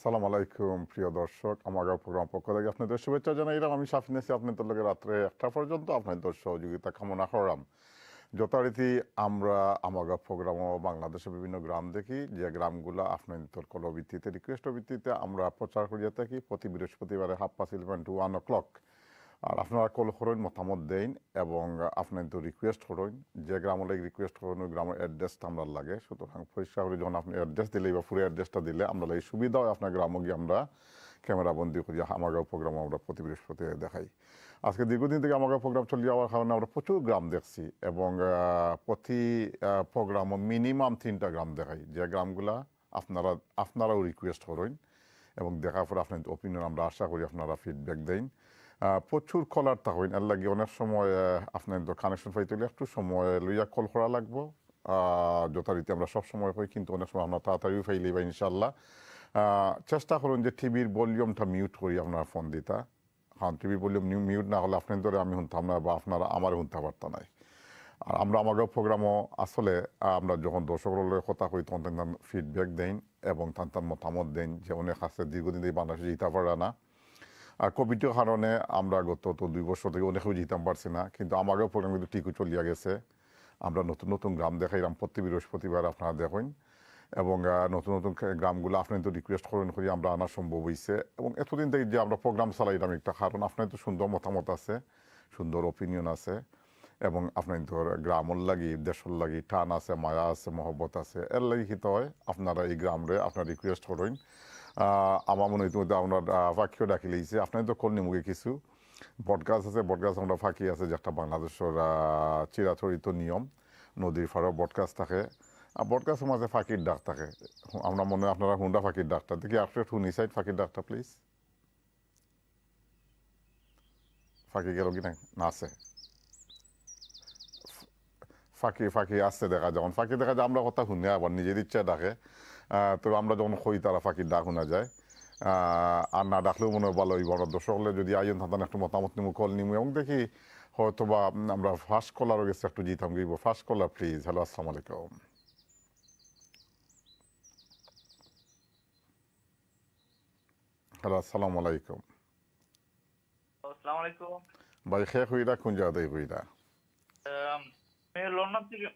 আসসালামু আলাইকুম প্রিয় দর্শক, আমার প্রোগ্রাম পক্ষ থেকে আপনাদের শুভেচ্ছা জানাইলাম। আমি শাফিন আছি আপনাদের লগে রাত্রে 1টা পর্যন্ত আপনাদের সহযোগিতা কামনা করলাম। যথারীতি আমরা আমার প্রোগ্রামও বাংলাদেশের বিভিন্ন গ্রাম দেখি, যে গ্রামগুলো আপনাদের কল ভিত্তিতে রিকোয়েস্টের ভিত্তিতে আমরা প্রচার করিয়া থাকি প্রতি বৃহস্পতিবারে 11:30 to 1 o'clock। আর আপনারা কল করেন, মতামত দেন এবং আপনাদের রিকোয়েস্ট করেন। যে গ্রাম লাগে রিকোয়েস্ট করেন ওই গ্রামের অ্যাড্রেসটা আমরা লাগে, সুতরাং পরিষ্কার করে যখন আপনি অ্যাড্রেস দিলে বা পুরো অ্যাড্রেসটা দিলে আমরা লাগে সুবিধা হয়। আপনার গ্রামে গিয়ে আমরা ক্যামেরা বন্দি করি আমার প্রোগ্রাম আমরা প্রতি বৃহস্পতিবার দেখাই। আজকে দীর্ঘদিন থেকে আমার প্রোগ্রাম চলে যাওয়ার কারণে আমরা প্রচুর গ্রাম দেখছি এবং প্রতি প্রোগ্রামও মিনিমাম 3টা গ্রাম দেখাই, যে গ্রামগুলা আপনারাও রিকোয়েস্ট করেন এবং দেখার পর আপনার ওপিনিয়ন আমরা আশা করি আপনারা ফিডব্যাক দেন। প্রচুর কলার থাকেন, এর লাগে অনেক সময় আপনার কানেকশন পাইতে হলে একটু সময় লইয়া কল করা লাগবো। যথারীতি আমরা সব সময় হই, কিন্তু অনেক সময় আমরা তাড়াতাড়িও ফাইলি বা ইনশাল্লাহ চেষ্টা করুন যে টিভির ভলিউমটা মিউট করি আপনারা ফোন দিতা। হ্যাঁ, টিভির ভলিউম মিউট না হলে আপনার ধরে আমি শুনতাম না বা আপনারা আমার শুনতে পারতাম নাই। আর আমরা আমাদের প্রোগ্রামও আসলে আমরা যখন দর্শকদের কথা কই তখন তার ফিডব্যাক দেন এবং তার মতামত দেন যে অনেক আছে দীর্ঘদিন থেকে বাংলাদেশে যেতে পারে না। আর কোভিডের কারণে আমরা গত 2 বছর থেকে অনেকেও যেতাম পারছি না, কিন্তু আমারও প্রোগ্রাম কিন্তু ঠিকই চলিয়া গেছে। আমরা নতুন নতুন গ্রাম দেখাইলাম প্রতি বৃহস্পতিবার, আপনারা দেখেন এবং নতুন নতুন গ্রামগুলো আপনার তো রিকোয়েস্ট করেন করি আমরা আনা সম্ভব হয়েছে। এবং এতদিন থেকে যে আমরা প্রোগ্রাম চালাইলাম একটা কারণ, আপনার তো সুন্দর মতামত আছে, সুন্দর ওপিনিয়ন আছে এবং আপনার গ্রামের লাগি দেশের লাগি টান আছে, মায়া আছে, মহব্বত আছে। এর লাগি কি হয় আপনারা এই গ্রামরে আপনারা রিকোয়েস্ট করেন। আমার মনে হয় ইতিমধ্যে আপনার ফাঁকিও ডাকি লিয়েছে। আপনার তো কল নিমুখে কিছু বটগাছ আছে, বটগাছ আমরা ফাঁকি আছে, যে একটা বাংলাদেশের চিরাচরিত নিয়ম। নদীর ফাড়াও বটগাছ থাকে, আর বটগাছের মাঝে ফাঁকির ডাক থাকে। আমরা মনে হয় আপনারা হুন্ডা ফাঁকির ডাকটা দেখি আপনি একটু নিসাইড ফাঁকির ডাকটা প্লিজ। ফাঁকি গেল কি না আছে? ফাঁকি ফাঁকি আসছে দেখা, যখন ফাঁকি দেখা যায় আমরা কথা শুনে আবার নিজের ইচ্ছা ডাকে। তো আমরা যখন কই তারা ফাঁকির ডাক শোনা যায়। আর না ডাকলেও মনে হয় ভালো হইব। আমরা দর্শক হলে যদি আইন থাকেন একটু মতামত নিমু, কল নিমু এবং দেখি হয়তো বা আমরা ফার্স্ট কলারও গেছে একটু জিতাম গিয়ে। First collar please. হ্যালো, আসসালামু আলাইকুম। হ্যালো, আসসালামু আলাইকুম। আসসালামু আলাইকুম। ভাই খে হইরা কোন জায়গাতে হইরা? আমি লন্ডন থেকে,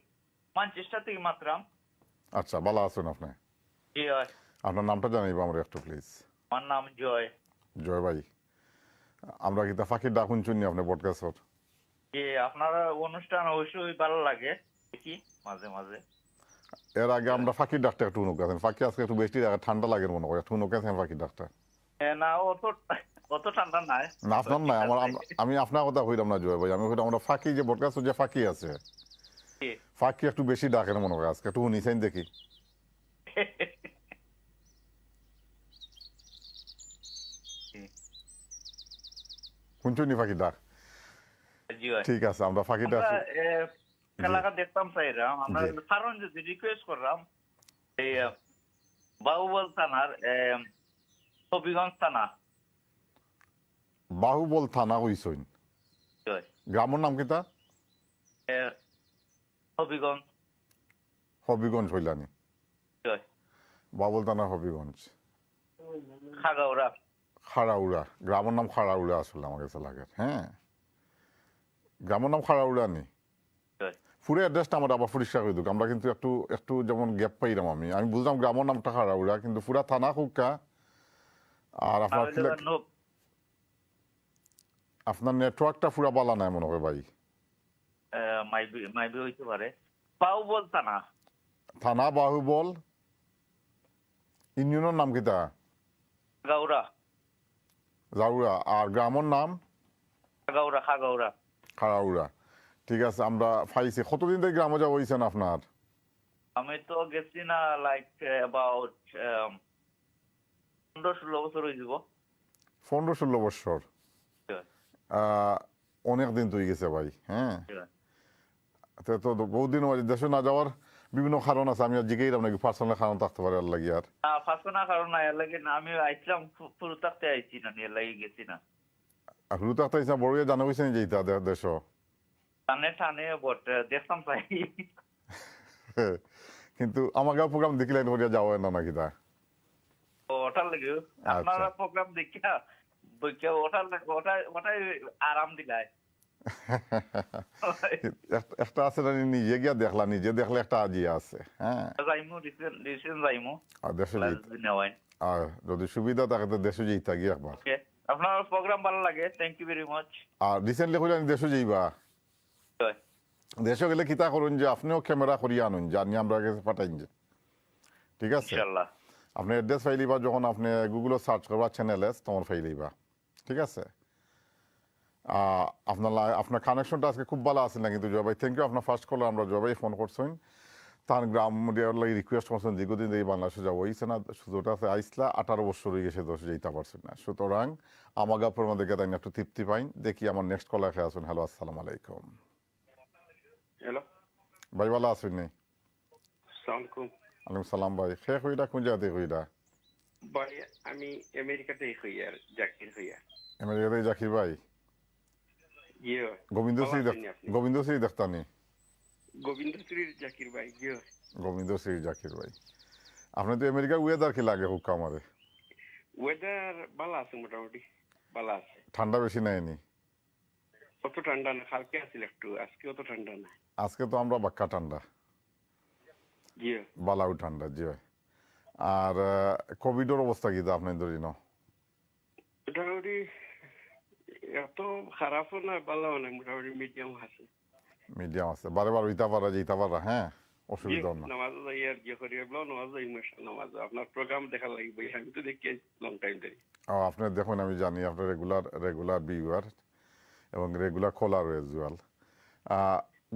ম্যানচেস্টার থেকে মাত্রাম। আচ্ছা, ভালো আছেন আপনি? জি হয়। আপনার নামটা জানাইব আমরা একটু প্লিজ। আমার নাম জয়। জয় ভাই, আমরা কি তা ফাঁকির ডাক শুনছুন নি আপনি পডকাস্টর? জি, আপনার অনুষ্ঠান অবশ্যই ভালো লাগে, দেখি মাঝে মাঝে। এর আগে আমরা ফাঁকির ডাকটা একটু নুকাছেন। ফাঁকি আজকে একটু বেশি ঠান্ডা লাগে মনে হয়, একটু নুকাছেন ফাঁকির ডাকটা। না, অত অত ঠান্ডা নাই। না আপনার নাই, আমি আপনার কথা কইলাম না জয় ভাই, আমি কইলাম আমরা ফাঁকি যে পডকাস্ট যে ফাঁকি আছে, জি। ফাঁকি একটু বেশি ডাকেন মনে হয় আজকে, একটু নিছেন দেখি। শুনছুন নি ফাঁকি ডাক? জি হয়। ঠিক আছে, আমরা ফাঁকি ডাক। আমরা খেলাটা দেখতাম চাইরাম, আমরা জি। কারণ যদি রিকোয়েস্ট করলাম এই বাহুবল থানার হবিগঞ্জ থানা। বাহুবল থানা হইছইন? জি হয়। গ্রামের নাম কিতা? হবিগঞ্জ। হবিগঞ্জ হইলানি? জি হয়। বাহুবল থানা হবিগঞ্জ, খাগাউড়া। খাড়াউড়া। গ্রামের নাম খাড়াউড়া আসলে আমার কাছে লাগে। হ্যাঁ, গ্রামের নাম খাড়াউড়া নি? জি হয়। পুরো অ্যাড্রেসটা আমরা আবার পরিষ্কার করে দিক। আমরা কিন্তু একটু একটু যেমন গ্যাপ পাইলাম, আমি বুঝলাম গ্রামের নামটা খাড়াউড়া, কিন্তু পুরা থানা হুক্কা। আর আপনার আপনার নেটওয়ার্কটা পুরা বালা নাই মনে হয় ভাই। মাইবি হইতে পারে। বাহুবল থানা। থানা বাহুবল, ইউনিয়নের নাম কিতা? গাউরা। জাউরা। আর গ্রামের নাম? খাগাউড়া। খাগাউড়া। খাড়াউড়া। ঠিক আছে, আমরা পাইছি। কতদিন থেকে গ্রামে যাওয়া হয়েছেন আপনার? আমি তো গেছি না, লাইক অ্যাবাউট 15-16 বছর হয়ে যাব। 15-16 বছর? অনেক দিন তো গেছে ভাই। হ্যাঁ, তো বহুদিন দেশে না যাওয়ার বিভিন্ন কারণ আছে, আমি আর জিজ্ঞেস নাকি পার্সোনাল কারণ থাকতে পারে আর লাগি। আর ফাঁসনা কারণ না, এর লাগে না আমি আইছিলাম, পুরো থাকতে আইছি না, এর লাগে গেছি না। হুলু থাকতে বড় জানা হয়েছে যে দেশ টানে টানে বট দেখতাম চাই। কিন্তু আমাকে প্রোগ্রাম দেখিলে যাওয়া না নাকি তা? ওটার লাগে আচ্ছা। আপনারা প্রোগ্রাম দেখিয়া বইকা ওটাই আরাম দিলায়। একটা আছে না, নিজে গিয়া দেখলা, নিজে দেখলে একটা আজিয়া আছে। হ্যাঁ, যাইমু রিসেন্ট যাইমু আর দেশে ক্লাস যেতে, নেওয়াই। আর যদি সুবিধা থাকে তো দেশে যেতে গিয়ে একবার। ওকে, আপনার প্রোগ্রাম ভালো লাগে, থ্যাংক ইউ ভেরি মাচ। আর রিসেন্টলি কইলেন দেশে যাইবা, দেশে গেলে কিতা করুন যে আপনিও ক্যামেরা করিয়া আনুন, জানি আমরা কাছে পাঠাইন যে, ঠিক আছে? ইনশাআল্লাহ। আপনি অ্যাড্রেস ফাইলিবা, যখন আপনি গুগলে সার্চ করবা চ্যানেল এস, তখন ফাইলিবা, ঠিক আছে? আপনার কানেকশনটা আজকে খুব ভালো আছে না কিন্তু জয় ভাই, থ্যাংক ইউ। আপনার ফার্স্ট কল আমরা জয় ভাই ফোন করছেন, তার গ্রাম লাগে রিকোয়েস্ট করছেন দীর্ঘদিন এই বাংলাদেশে যাবো, হইছে না সুযোগটা আছে, আইসলা 18 বছর হয়ে গেছে, দশ যেতে পারছেন না। সুতরাং আমাগাপুর মধ্যে তাই একটু তৃপ্তি পাইন। দেখি আমার নেক্সট কল খেয়ে আসুন। হ্যালো, আসসালামু আলাইকুম। হ্যালো, ভাই ভালো আছেন নি? সালামালাইকুম। আলাইকুম সালাম ভাই। শেখ হইলা কোন জায়গাতে হইলা? ভাই আমি আমেরিকাতেই হই আর জাকির হইয়া। আমেরিকাতে জাকির ভাই? ইয়ে গোবিন্দ শ্রী গোবিন্দ শ্রী দেখতানি? গোবিন্দ শ্রীর জাকির ভাই। ইয়ে গোবিন্দ শ্রী জাকির ভাই। আপনি তো আমেরিকার ওয়েদার কি লাগে হুক্কা আমারে? ওয়েদার ভালো আছে, মোটামুটি ভালো আছে। ঠান্ডা বেশি নাইনি? অত ঠান্ডা না, কালকে আছিল একটু, আজকে অত ঠান্ডা না। আজকে তো আমরা বাক্কা ঠান্ডা, ইয়ে বালাউ ঠান্ডা, জি ভাই। আর কোভিডের অবস্থা কি তো আপনার ধরি না? মোটামুটি এত খারাপও না, ভালোও না, মোটামুটি মিডিয়াম আছে। মিডিয়াম আছে, বারে বার হইতা পারা যেতে পারা, হ্যাঁ, অসুবিধা না। নামাজ যাই আর ইয়ে করি, নামাজ যাই, নামাজ আপনার প্রোগ্রাম দেখা লাগবে, আমি তো দেখি লং টাইম ধরে। ও, আপনি দেখুন, আমি জানি আপনার রেগুলার ভিউয়ার এবং রেগুলার কলার এজ ওয়েল।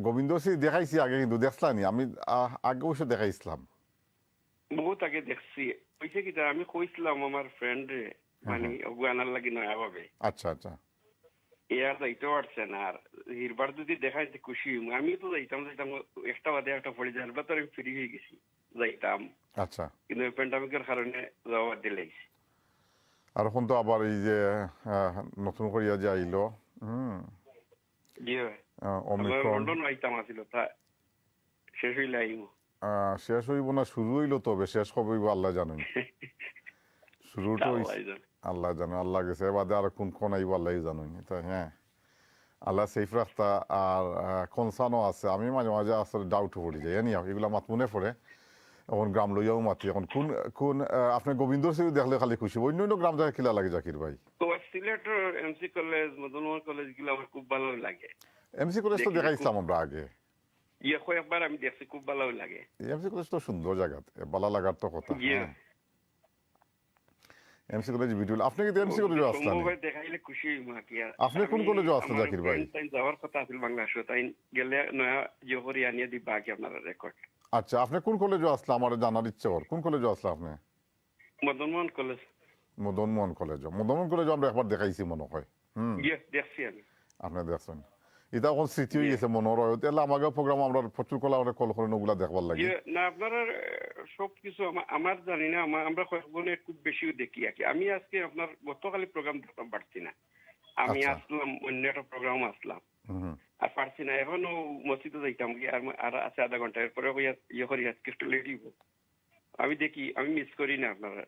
গোবিন্দ শ্রী দেখাইছি আগে, কিন্তু দেখলানি আমি, আগে অবশ্য দেখাইছিলাম। বহুত আগে দেখছি। হয়েছে কি, আমি কইছিলাম আমার ফ্রেন্ড মানে আনার লাগি নয়া ভাবে। আচ্ছা আচ্ছা। আর যাইতে পারছে না, আর হিরবার যদি দেখাইতে খুশি হইম। আমি তো যাইতাম একটা বাদে একটা পড়ে যাই, তো আমি ফ্রি হয়ে গেছি, যাইতাম। আচ্ছা। কিন্তু প্যান্ডামিকের কারণে যাওয়া দিলেই। আর এখন তো আবার এই যে নতুন করিয়া যে আইলো, ওমিক্রন, লন্ডন আইতাম আছিল, তা শেষ হইলে আইম। শেষ হইব না শুরু হইলো, তবে শেষ কবে হইব আল্লাহ জানেন। শুরুটা আল্লাহ জানে, আল্লাহ গেছে, এবারে আর কোন আইব আল্লাহ জানেন, তাই হ্যাঁ, আল্লাহ সেফ রাস্তা। আর কনসার্নও আছে, আমি মাঝে মাঝে আসলে ডাউট পড়ি যাই, জানি এগুলা মাত মনে পড়ে, এখন গ্রাম লইয়াও মাতি। এখন কোন কোন আপনি গোবিন্দ সিং দেখলে খালি খুশি, অন্য অন্য গ্রাম জায়গায় কিলা লাগে জাকির ভাই? সিলেটের এমসি কলেজ, মদনমোহন কলেজ গুলো আমার খুব ভালো লাগে। এমসি কলেজ তো দেখাইছিলাম আমরা আগে, কয়েকবার আমি দেখছি, খুব ভালো লাগে। এমসি কলেজ তো সুন্দর জায়গা, ভালো লাগার তো কথা। এমসি কলেজ ভিডিও, আপনি কি এমসি কলেজে আসলেন? দেখাইলে খুশি হইম আর কি। আপনি কোন কলেজে আসলেন জাকির ভাই? যাওয়ার কথা আছিল বাংলাদেশে, তাই গেলে নয়া জহরি আনিয়ে দিবা কি আপনার রেকর্ড। আচ্ছা, আপনি কোন কলেজে আসলে আমার জানার ইচ্ছে কর, কোন কলেজে আসলে আপনি? মদনমোহন কলেজ। মদনমোহন কলেজ আমরা একবার দেখাইছি মনে হয়। দেখছি আমি। আপনি দেখছেন, এটা এখন স্মৃতি হয়ে গেছে মনে হয়। তাহলে আমাকে প্রোগ্রাম আমরা প্রচুর কলা কল করেন, ওগুলা দেখবার লাগে না। আপনারা সবকিছু আমার জানি না, আমরা কয়েকজনে খুব বেশিও দেখি আর কি। আমি আজকে আপনার গতকালি প্রোগ্রাম দেখতে পারছি না, আমি আসলাম অন্য একটা প্রোগ্রাম আসলাম আর পারছি না। এখনো মসজিদে যাইতাম কি, আর আছে আধা ঘন্টা, এরপরে ইয়ে করি আজকে একটু লেট হইব। আমি দেখি, আমি মিস করি না আপনারা।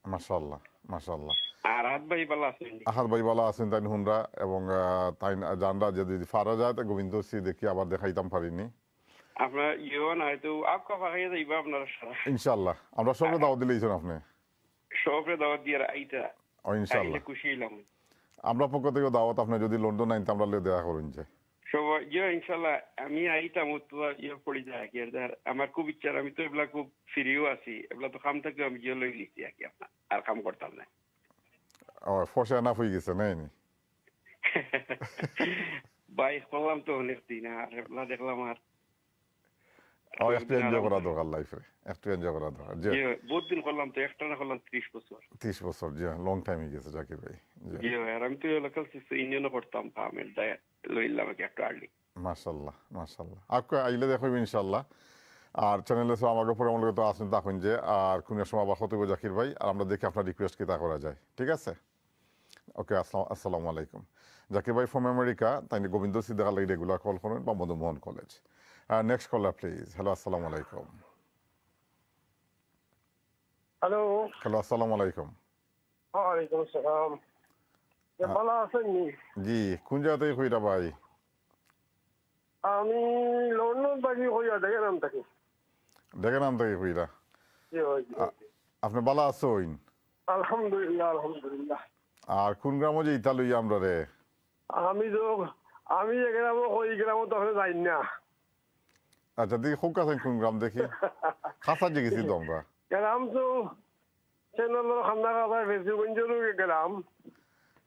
মাশাআল্লাহ মাশাআল্লাহ। আর আহাদ ভাই ভালো আছেন? আহাদ ভাই ভালো আছেন, তাই হুনরা, এবং তাই জানরা যদি ফারা যায় তা গোবিন্দ শ্রী দেখি আবার দেখাইতাম পারিনি। আপনার ইয়ে না হয়তো আপকা ফাঁকাইয়া যাইবা আপনারা সারা, ইনশাআল্লাহ। আমরা সবরে দাওয়াত দিলেইছেন আপনি? সবরে দাওয়াত দিয়ে আইতা, ইনশাআল্লাহ খুশি হইলাম। আমরা পক্ষ থেকে দাওয়াত, আপনি যদি লন্ডন আইন আমরা দেখা করুন যে সবাই ইনশাল্লাহ। আমি আইতাম, ইয়ে পড়ি যায় কি, আমার খুব ইচ্ছা। আমি তো এগুলা খুব ফ্রিও আছি, এগুলা তো কাম থেকে আমি ইয়ে লই লিখছি আর কি, আপনার আর কাম করতাম না। ফসে না হয়ে গেছে নাই নি ভাই করলাম তো অনেক দিন, আর এগুলা দেখলাম। আর একটু এনজয় করা দরকার লাইফে, একটু এনজয় করা দরকার। যে বহুত দিন করলাম তো, একটা না করলাম 30 বছর। 30 বছর, জি লং টাইম হয়ে গেছে জাকির ভাই। আর আমি তো লোকাল ইউনিয়নও করতাম, ফার্মের দায় লইলাম একটু আর্লি। মাশাআল্লাহ মাশাআল্লাহ। আপনি আইলে দেখো ইনশাআল্লাহ। আর চ্যানেলে তো আমাকে পরে আমাকে তো আসেন, তখন যে আর কোন সময় আবার হতে জাকির ভাই, আর আমরা দেখি আপনার রিকোয়েস্ট কি তা করা যায়, ঠিক আছে? ওকে, আসসালামু আলাইকুম। জাকির ভাই ফ্রম আমেরিকা, তাই গোবিন্দ শ্রী দেখা লাগে রেগুলার কল করেন, বা Madanmohan College. Next caller please. Hello, আসসালামু আলাইকুম। হ্যালো, হ্যালো, আসসালামু আলাইকুম। ওয়ালাইকুম আসসালাম। ভালো আছেন নি? জি, কোন জায়গা থেকে কইরা ভাই? আমি লন্ডন থাকি, হইয়া দেখে নাম থাকি। দেখে নাম থেকে কইরা। জি ভাই, জি ভাই। আপনি ভালো আছেন? আলহামদুলিল্লাহ, আলহামদুলিল্লাহ। আর কোন গ্রামে যে ইতা লইয়া আমরা রে? আমি যে গ্রামে ওই গ্রামে তো আপনি যাই না। আচ্ছা, দেখি খুব কাছে কোন গ্রাম দেখি। খাসা যে গেছি তো আমরা। গ্রাম তো চেন্নাল খান্না কাছে ফেসবুক গ্রাম।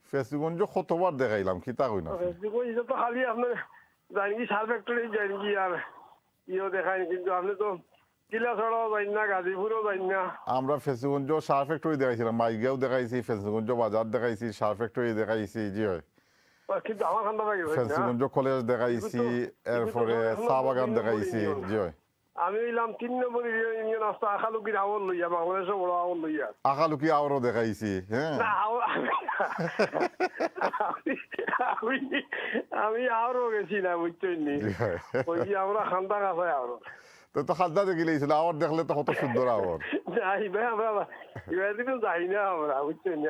ফেসবুক কতবার দেখাইলাম কি তা কই না। ফেসবুক তো খালি আপনার জানি কি সার ফ্যাক্টরি জানি কি আর ইও দেখায়, কিন্তু আপনি তো কিলাছড়াও যাই না, গাজীপুরও যাই না। আমরা ফেসবুক সার ফ্যাক্টরি দেখাইছিলাম, মাইগাও দেখাইছি, ফেসবুক বাজার দেখাইছি, সার ফ্যাক্টরি দেখাইছি, জি হয়। কিন্তু আমার খান্না লাগে না। ফেসবুক কলেজ দেখাইছি, এরপরে চা বাগান দেখাইছি, জি হয়। আমি এলাম ৩ নম্বর ইউনিয়ন আসতো আখালুকির আওয়ার লইয়া, বাংলাদেশের বড় আওয়ার লইয়া। আকালুকি আওয়ারও দেখাইছি, হ্যাঁ। না, আমি আরো গেছি না, বুঝছেন নি? ওই যে আমরা খান্দা কাছে আরো তো খাদ্দা দেখিলেছিল আওয়ার দেখলে তো কত সুন্দর আওয়ার। যাই ভাই, আমরা এবার দিকে যাই না আমরা, বুঝছেন নি?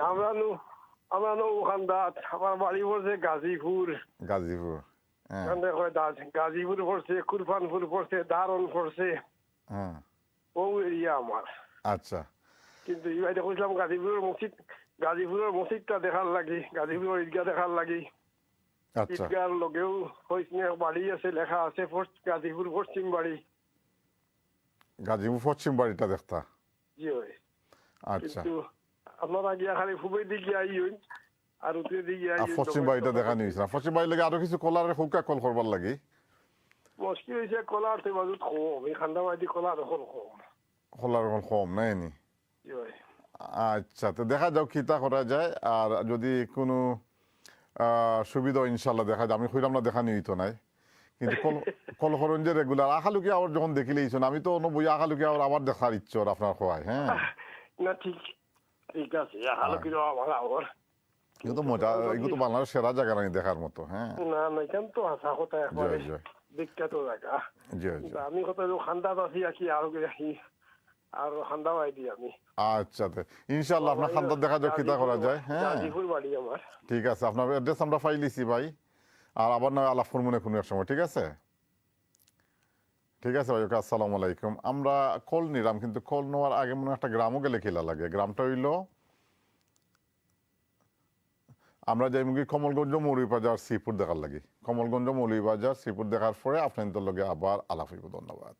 আমরা নো খান্দাত, আমার বাড়ি পড়ছে গাজীপুর। গাজীপুর, হ্যাঁ গাজীপুর পড়ছে, কুরফানপুর পড়ছে, দারন পড়ছে, হ্যাঁ। ও এরিয়া আমার। আচ্ছা, কিন্তু এবার কইছিলাম গাজীপুরের মসজিদটা দেখার লাগি, গাজীপুরের ঈদগাহ দেখার লাগি। আচ্ছা, ঈদগাহর লগেও হইসনে বাড়ি আছে, লেখা আছে গাজীপুর পশ্চিম বাড়ি। গাজীপুর পশ্চিম বাড়িটা দেখতা। জি হয়। আচ্ছা, কিন্তু আপনারা গিয়া খালি খুবই দিকে আইন আর উত্তর দিকে আর আইন। পশ্চিম বাড়িটা দেখা নিয়েছিলাম। পশ্চিম বাড়ি লাগে আরো কিছু কলার হুকা কল করবার লাগি। মুশকিল হয়েছে কলার তো বাজুত কম, এই খান্দা বাড়ি কলার এখন কম। কলার কম নাই নি। জি হয়। আচ্ছা, তো দেখা যাও কিতা করা যায়। আর যদি কোনো সুবিধা ইনশাল্লাহ দেখা যায়, আমি কইলাম না দেখা নিত নাই, কিন্তু কল করুন যে রেগুলার আখালুকি আওয়ার যখন দেখিলেইছেন, আমি তো বই আখালুকি আওয়ার আবার দেখার ইচ্ছর আপনার খোয়াই, হ্যাঁ। না, ঠিক আছে, আলোকিত আমার আওয়ার। এগুলো মজা, এগুলো তো বাংলাদেশের সেরা জায়গা নাই দেখার মতো, হ্যাঁ। না, এখান তো আসা কথা একবারে জয় জয়, বিখ্যাত জায়গা। জয় জয়। আমি কথা খান্দাত আছি আছি আর খান্দা বাই দিই আমি। আচ্ছা, ইনশাল্লাহ আপনার খান্দার দেখা যাক কিতা করা যায়, হ্যাঁ। গাজীপুর বাড়ি আমার। ঠিক আছে, আপনার অ্যাড্রেস আমরা পাইলিছি ভাই। আর আবার না আলাপ করবো না কোনো এক সময়, ঠিক আছে? ঠিক আছে ভাই, ওকে, আসসালামু আলাইকুম। আমরা কল নিলাম, কিন্তু কল নেওয়ার আগে মনে হয় একটা গ্রামও গেলে খেলা লাগে। গ্রামটা হইল, আমরা যাই মুখী কমলগঞ্জ মৌলভীবাজার শ্রীপুর দেখার লাগি। কমলগঞ্জ মৌলভীবাজার শ্রীপুর দেখার পরে আপনাদের লগে আবার আলাপ হইব। ধন্যবাদ।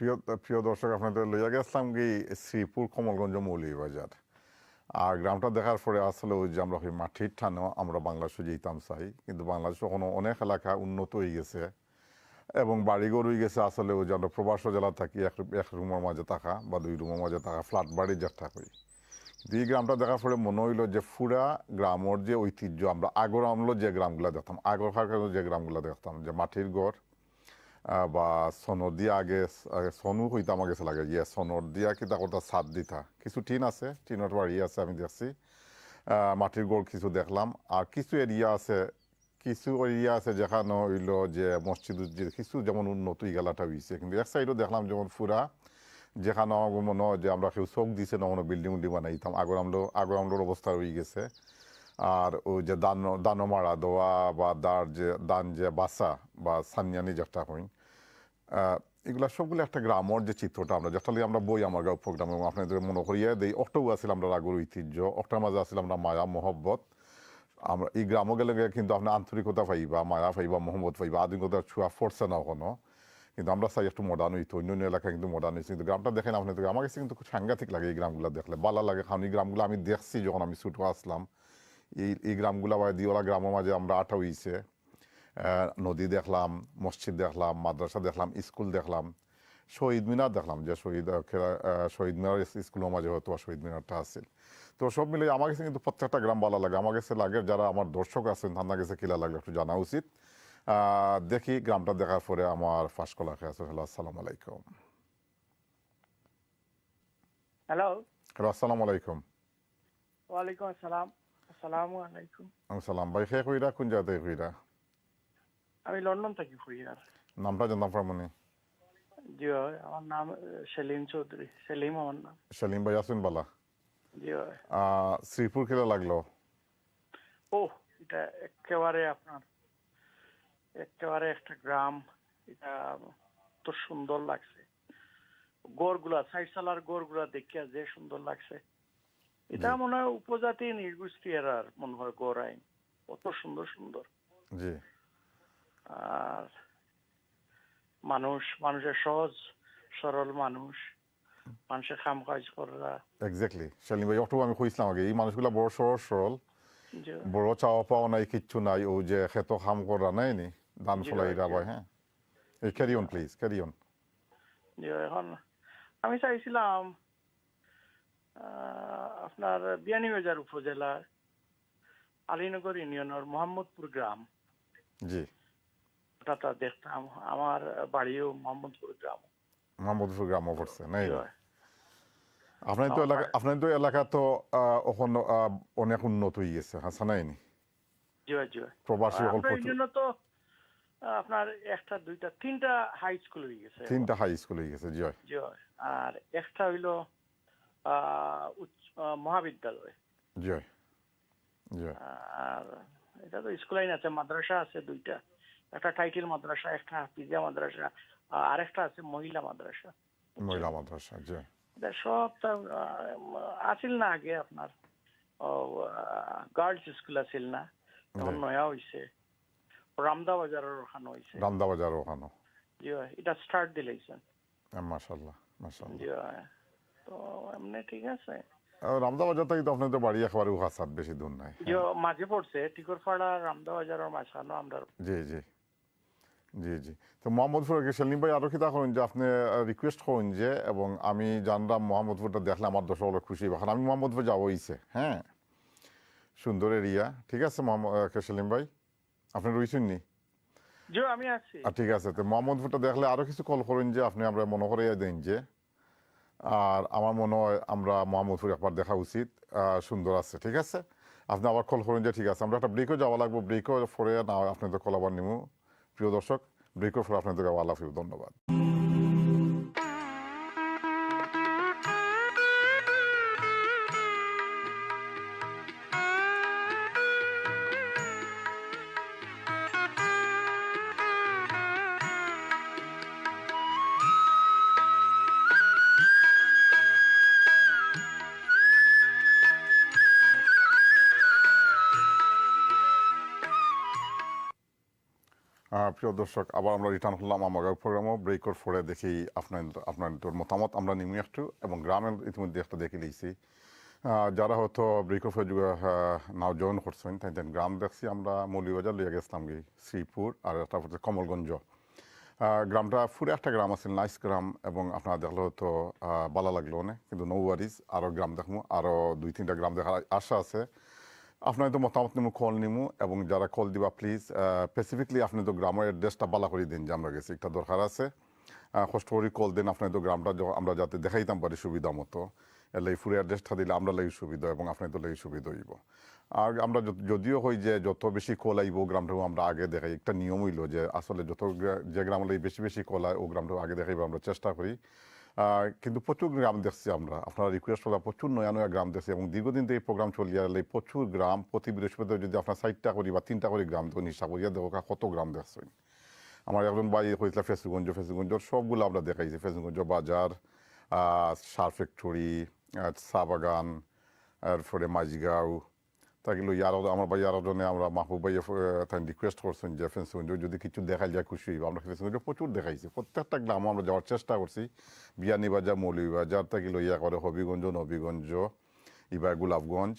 প্রিয় প্রিয় দর্শক, আপনাদের লইয়া গেছিলাম কি শ্রীপুর কমলগঞ্জ মৌলভীবাজার। আর গ্রামটা দেখার পরে আসলে ওই যে আমরা ওই মাটির টানো আমরা বাংলাদেশে যেতাম চাই, কিন্তু বাংলাদেশে এখনো অনেক এলাকা উন্নত হয়ে গেছে এবং বাড়িঘর হয়ে গেছে। আসলে ওই যে আমরা প্রবাস জেলা থাকি এক রুমের মাঝে থাকা বা দুই রুমের মাঝে থাকা ফ্ল্যাট বাড়ি যেটা করি। এই গ্রামটা দেখার পরে মনে হইলো যে পুরা গ্রামের যে ঐতিহ্য, আমরা আগর আমলো যে গ্রামগুলা দেখতাম, আগরকার যে গ্রামগুলা দেখতাম, যে মাটির ঘর বা সনর দিয়া আগে সনু হইতাম আগে লাগে ইয়ে সনর দিয়া কি তারপর ছাদ দিতা, কিছু টিন আছে, টিনের বাড়ি আছে আমি দেখছি, মাটির ঘর কিছু দেখলাম। আর কিছু এরিয়া আছে যেখানে হইলো যে মসজিদ কিছু যেমন উন্নত গেলাটা হয়েছে, কিন্তু এক সাইডও দেখলাম যেমন পুরা যেখানে আমার মনে হয় যে আমরা কেউ চোখ দিছে না কোনো বিল্ডিং উল্ডিং বানাইতাম, আগর আমলোর অবস্থা হয়ে গেছে। আর ওই যে দানো মারা দেওয়া বা দান যে বাসা বা সানিয়ানি যেটা হই, এগুলা সবগুলো একটা গ্রামের যে চিত্রটা আমরা যেটা আমরা বই আমার গাঁও প্রোগ্রাম এবং আপনাদের মনে করিয়ে দিই, অক্টোবর আসলে আমরা আগর ঐতিহ্য, অক্টোর মাঝে আসলে আমরা মায়া মহব্বত। আমরা এই গ্রামে গেলে কিন্তু আপনি আন্তরিকতা পাইবা, মায়া পাইবা, মহব্বত পাইবা, আধুনিকতার ছোঁয়া ফোরছে না কোনো। কিন্তু আমরা চাই একটু মডার্ন হইতো, অন্য এলাকায় কিন্তু মডার্ন হয়েছে, কিন্তু গ্রামটা দেখেন আপনাদের আমার কাছে কিন্তু খুব সাংঘাতিক লাগে এই গ্রামগুলো দেখলে, ভালো লাগে। কারণ এই গ্রামগুলো আমি দেখছি যখন আমি ছোটো আসলাম, এই গ্রামগুলো বা দিওলা গ্রামের মাঝে আমরা আটা হইছে, নদী দেখলাম, মসজিদ দেখলাম, মাদ্রাসা দেখলাম, স্কুল দেখলাম, শহীদ মিনার দেখলাম, যে শহীদ মিনার স্কুলের মাঝে হয়তো শহীদ মিনারটা আছে। তো সব মিলে আমার কাছে কিন্তু প্রত্যেকটা গ্রাম ভালো লাগে। আমার কাছে লাগে যারা আমার দর্শক আছেন তার কাছে কিলা লাগলে একটু জানা উচিত। দেখি গ্রামটা দেখার পরে আমার ফার্স্ট কল আছে। হ্যালো, আসসালামু আলাইকুম। হ্যালো, আসসালামু আলাইকুম। ওয়ালাইকুম আসসালাম। আসসালামু আলাইকুম। সালাম ভাই, কে কইরা কোন জায়গা থেকে কইরা? আমি লন্ডন থেকে ফুরিয়ার। নামটা জানতাম পারমনি? জি হয়, আমার নাম সেলিম চৌধুরী। সেলিম আমার নাম। সেলিম ভাই আছেন বালা? জি হয়। শ্রীপুর খেলা লাগলো? ও, এটা একেবারে আপনার একেবারে একটা গ্রাম। এটা তো সুন্দর লাগছে, গড়গুলা সাইড সালার গড়গুলা দেখিয়া যে সুন্দর লাগছে। এটা মনে হয় উপজাতি নির্গোষ্ঠী এরার মনে হয় গড় আইন, কত সুন্দর সুন্দর। জি। আর মানুষের সহজ সরল মানুষের কাম কাজ করা। এক্স্যাক্টলি সেলিম ভাই, অটো আমি কইছিলাম আগে, এই মানুষগুলা বড় সহজ সরল, যে বড় চাওয়া পাওয়া নাই, কিচ্ছু নাই, ও যে খেত খাম করা নাই নি দান ফলাই ভাই। হ্যাঁ, এই carry on please, carry on. যে এখন আমি চাইছিলাম আপনার বিয়ানীবাজার উপজেলার আলীনগর ইউনিয়নের মোহাম্মদপুর গ্রাম, জি। ওটা দেখতাম। আমার বাড়িও মোহাম্মদপুর গ্রাম। মোহাম্মদপুর গ্রাম পড়ছে নাই? জি হয়। আপনার তো এলাকা তো এখন অনেক উন্নত হয়ে গেছে, হাসা নাই নি? জি হয়, জি হয়। প্রবাসী সকল আপনার জন্য তো আপনার একটা দুইটা তিনটা হাই স্কুল হয়ে গেছে। 3টা হাই স্কুল হয়ে গেছে। জি হয়। জি হয়। আর একটা হইলো মহাবিদ্যালয়। জি হয়। জি হয়। আর এটা তো স্কুল আইন আছে, মাদ্রাসা আছে দুইটা, একটা টাইটেল মাদ্রাসা, একটা হাফিজিয়া মাদ্রাসা, আর একটা আছে মহিলা মাদ্রাসা। মহিলা মাদ্রাসা। জি। এটা সব আছিল না আগে আপনার গার্লস স্কুল আছিল না, এখন নয়া হয়েছে, রামদা বাজারের ওখানে হয়েছে। রামদা বাজার ওখানে? জি হয়, এটা স্টার্ট দিলেছেন। মাশাআল্লাহ, মাশাআল্লাহ। জি হয়। তো এমনি ঠিক আছে। রামদা বাজার থেকে তো আপনাদের বাড়ি একেবারে উহাসাত, বেশি দূর নাই। যে মাঝে পড়ছে টিকরপাড়া রামদা বাজারের মাঝখানে আমরা। জি জি জি জি। তো মোহাম্মদপুর সেলিম ভাই আরো কি তা করেন যে আপনি রিকোয়েস্ট করেন যে, এবং আমি জানলাম মোহাম্মদপুরটা দেখলে আমার দর্শক হলো খুশি, এখন আমি মোহাম্মদপুর যাবো হইছে। হ্যাঁ, সুন্দর এরিয়া। ঠিক আছে সেলিম ভাই, আপনি রয়েছেন নি? জি আমি আছি। ঠিক আছে, তো মোহাম্মদপুরটা দেখলে আরো কিছু কল করেন যে আপনি আমরা মনে করে দেন যে, আর আমার মনে হয় আমরা মোহাম্মদপুর একবার দেখা উচিত, সুন্দর আছে। ঠিক আছে, আপনি আবার কল করেন যে। ঠিক আছে, আমরা একটা ব্রেকও যাওয়া লাগবো, ব্রেকও পরে না আপনাদের কল আবার নিব। প্রিয় দর্শক, ব্রেকও পরে আপনাদের আল্লাহ হাফিজ, ধন্যবাদ। প্রিয় দর্শক, আবার আমরা রিটার্ন হলাম আমার প্রোগ্রামও ব্রেকর ফোরে দেখি আপনার মতামত আমরা নিমু একটু, এবং গ্রামের ইতিমধ্যে একটা দেখে লিয়েছি যারা হয়তো ব্রেকর ফোরে যুগে নাও জয়েন করছেন তাই গ্রাম দেখছি আমরা মৌলিবাজার লিয়ে গেছিলাম গিয়ে শ্রীপুর, আর তারপর কমলগঞ্জ। গ্রামটা পুরো একটা গ্রাম আছে, নাইস গ্রাম, এবং আপনারা দেখলে হয়তো ভালো লাগলো অনেক। কিন্তু নৌবারিজ আরও গ্রাম দেখবো, আরও 2-3টা গ্রাম দেখার আশা আছে। আপনার তো মতামত নিমু, কল নিমু, এবং যারা কল দিবা প্লিজ স্পেসিফিকলি আপনি তো গ্রামের অ্যাড্রেসটা বালা করে দিন যে আমরা গেছি, একটা দরকার আছে। কষ্ট করে কল দিন আপনার তো গ্রামটা আমরা যাতে দেখাইতাম পারি সুবিধা মতো, এলে ফুল অ্যাড্রেসটা দিলে আমরা লাগি সুবিধা এবং আপনার তো লাগি সুবিধা হইব। আর আমরা যদিও হই যে যত বেশি কল আইব গ্রামটাও আমরা আগে দেখাই, একটা নিয়ম হইল যে আসলে যত যে গ্রাম লাগি বেশি বেশি কল হয় ও গ্রামটাও আগে দেখাইব আমরা চেষ্টা করি। কিন্তু প্রচুর গ্রাম দেখছি আমরা, আপনারা রিকোয়েস্ট করা প্রচুর নয়া নয়া গ্রাম দেখছি, এবং দীর্ঘদিন তো এই প্রোগ্রাম চলিয়ে এলে প্রচুর গ্রাম। প্রতি বৃহস্পতিবার যদি আপনার 4টা করি বা 3টা করে গ্রাম তখন হিসাব করিয়া দেখো কত গ্রাম দেখছেন। আমার একজন ভাই হয়েছিল ফেসবুকগঞ্জের সবগুলো আমরা দেখাইছি, ফেসবুকগঞ্জ বাজার, সার ফ্যাক্টরি, চা বাগান, এরপরে মাঝগাঁও, তাইগুলো আমার ভাই আরও জনে আমরা মাহবুব ভাই তাই রিকোয়েস্ট করছেন যে ফেসবুকগঞ্জ যদি কিছু দেখাই যায় খুশি হইব। আমরা ফেসবুকগঞ্জ প্রচুর দেখাইছি, প্রত্যেকটা গ্রামে আমরা যাওয়ার চেষ্টা করছি। বিয়ানীবাজার, মৌলভীবাজার তাইগুলো করে হবিগঞ্জ, নবীগঞ্জ, ইবা গোলাপগঞ্জ,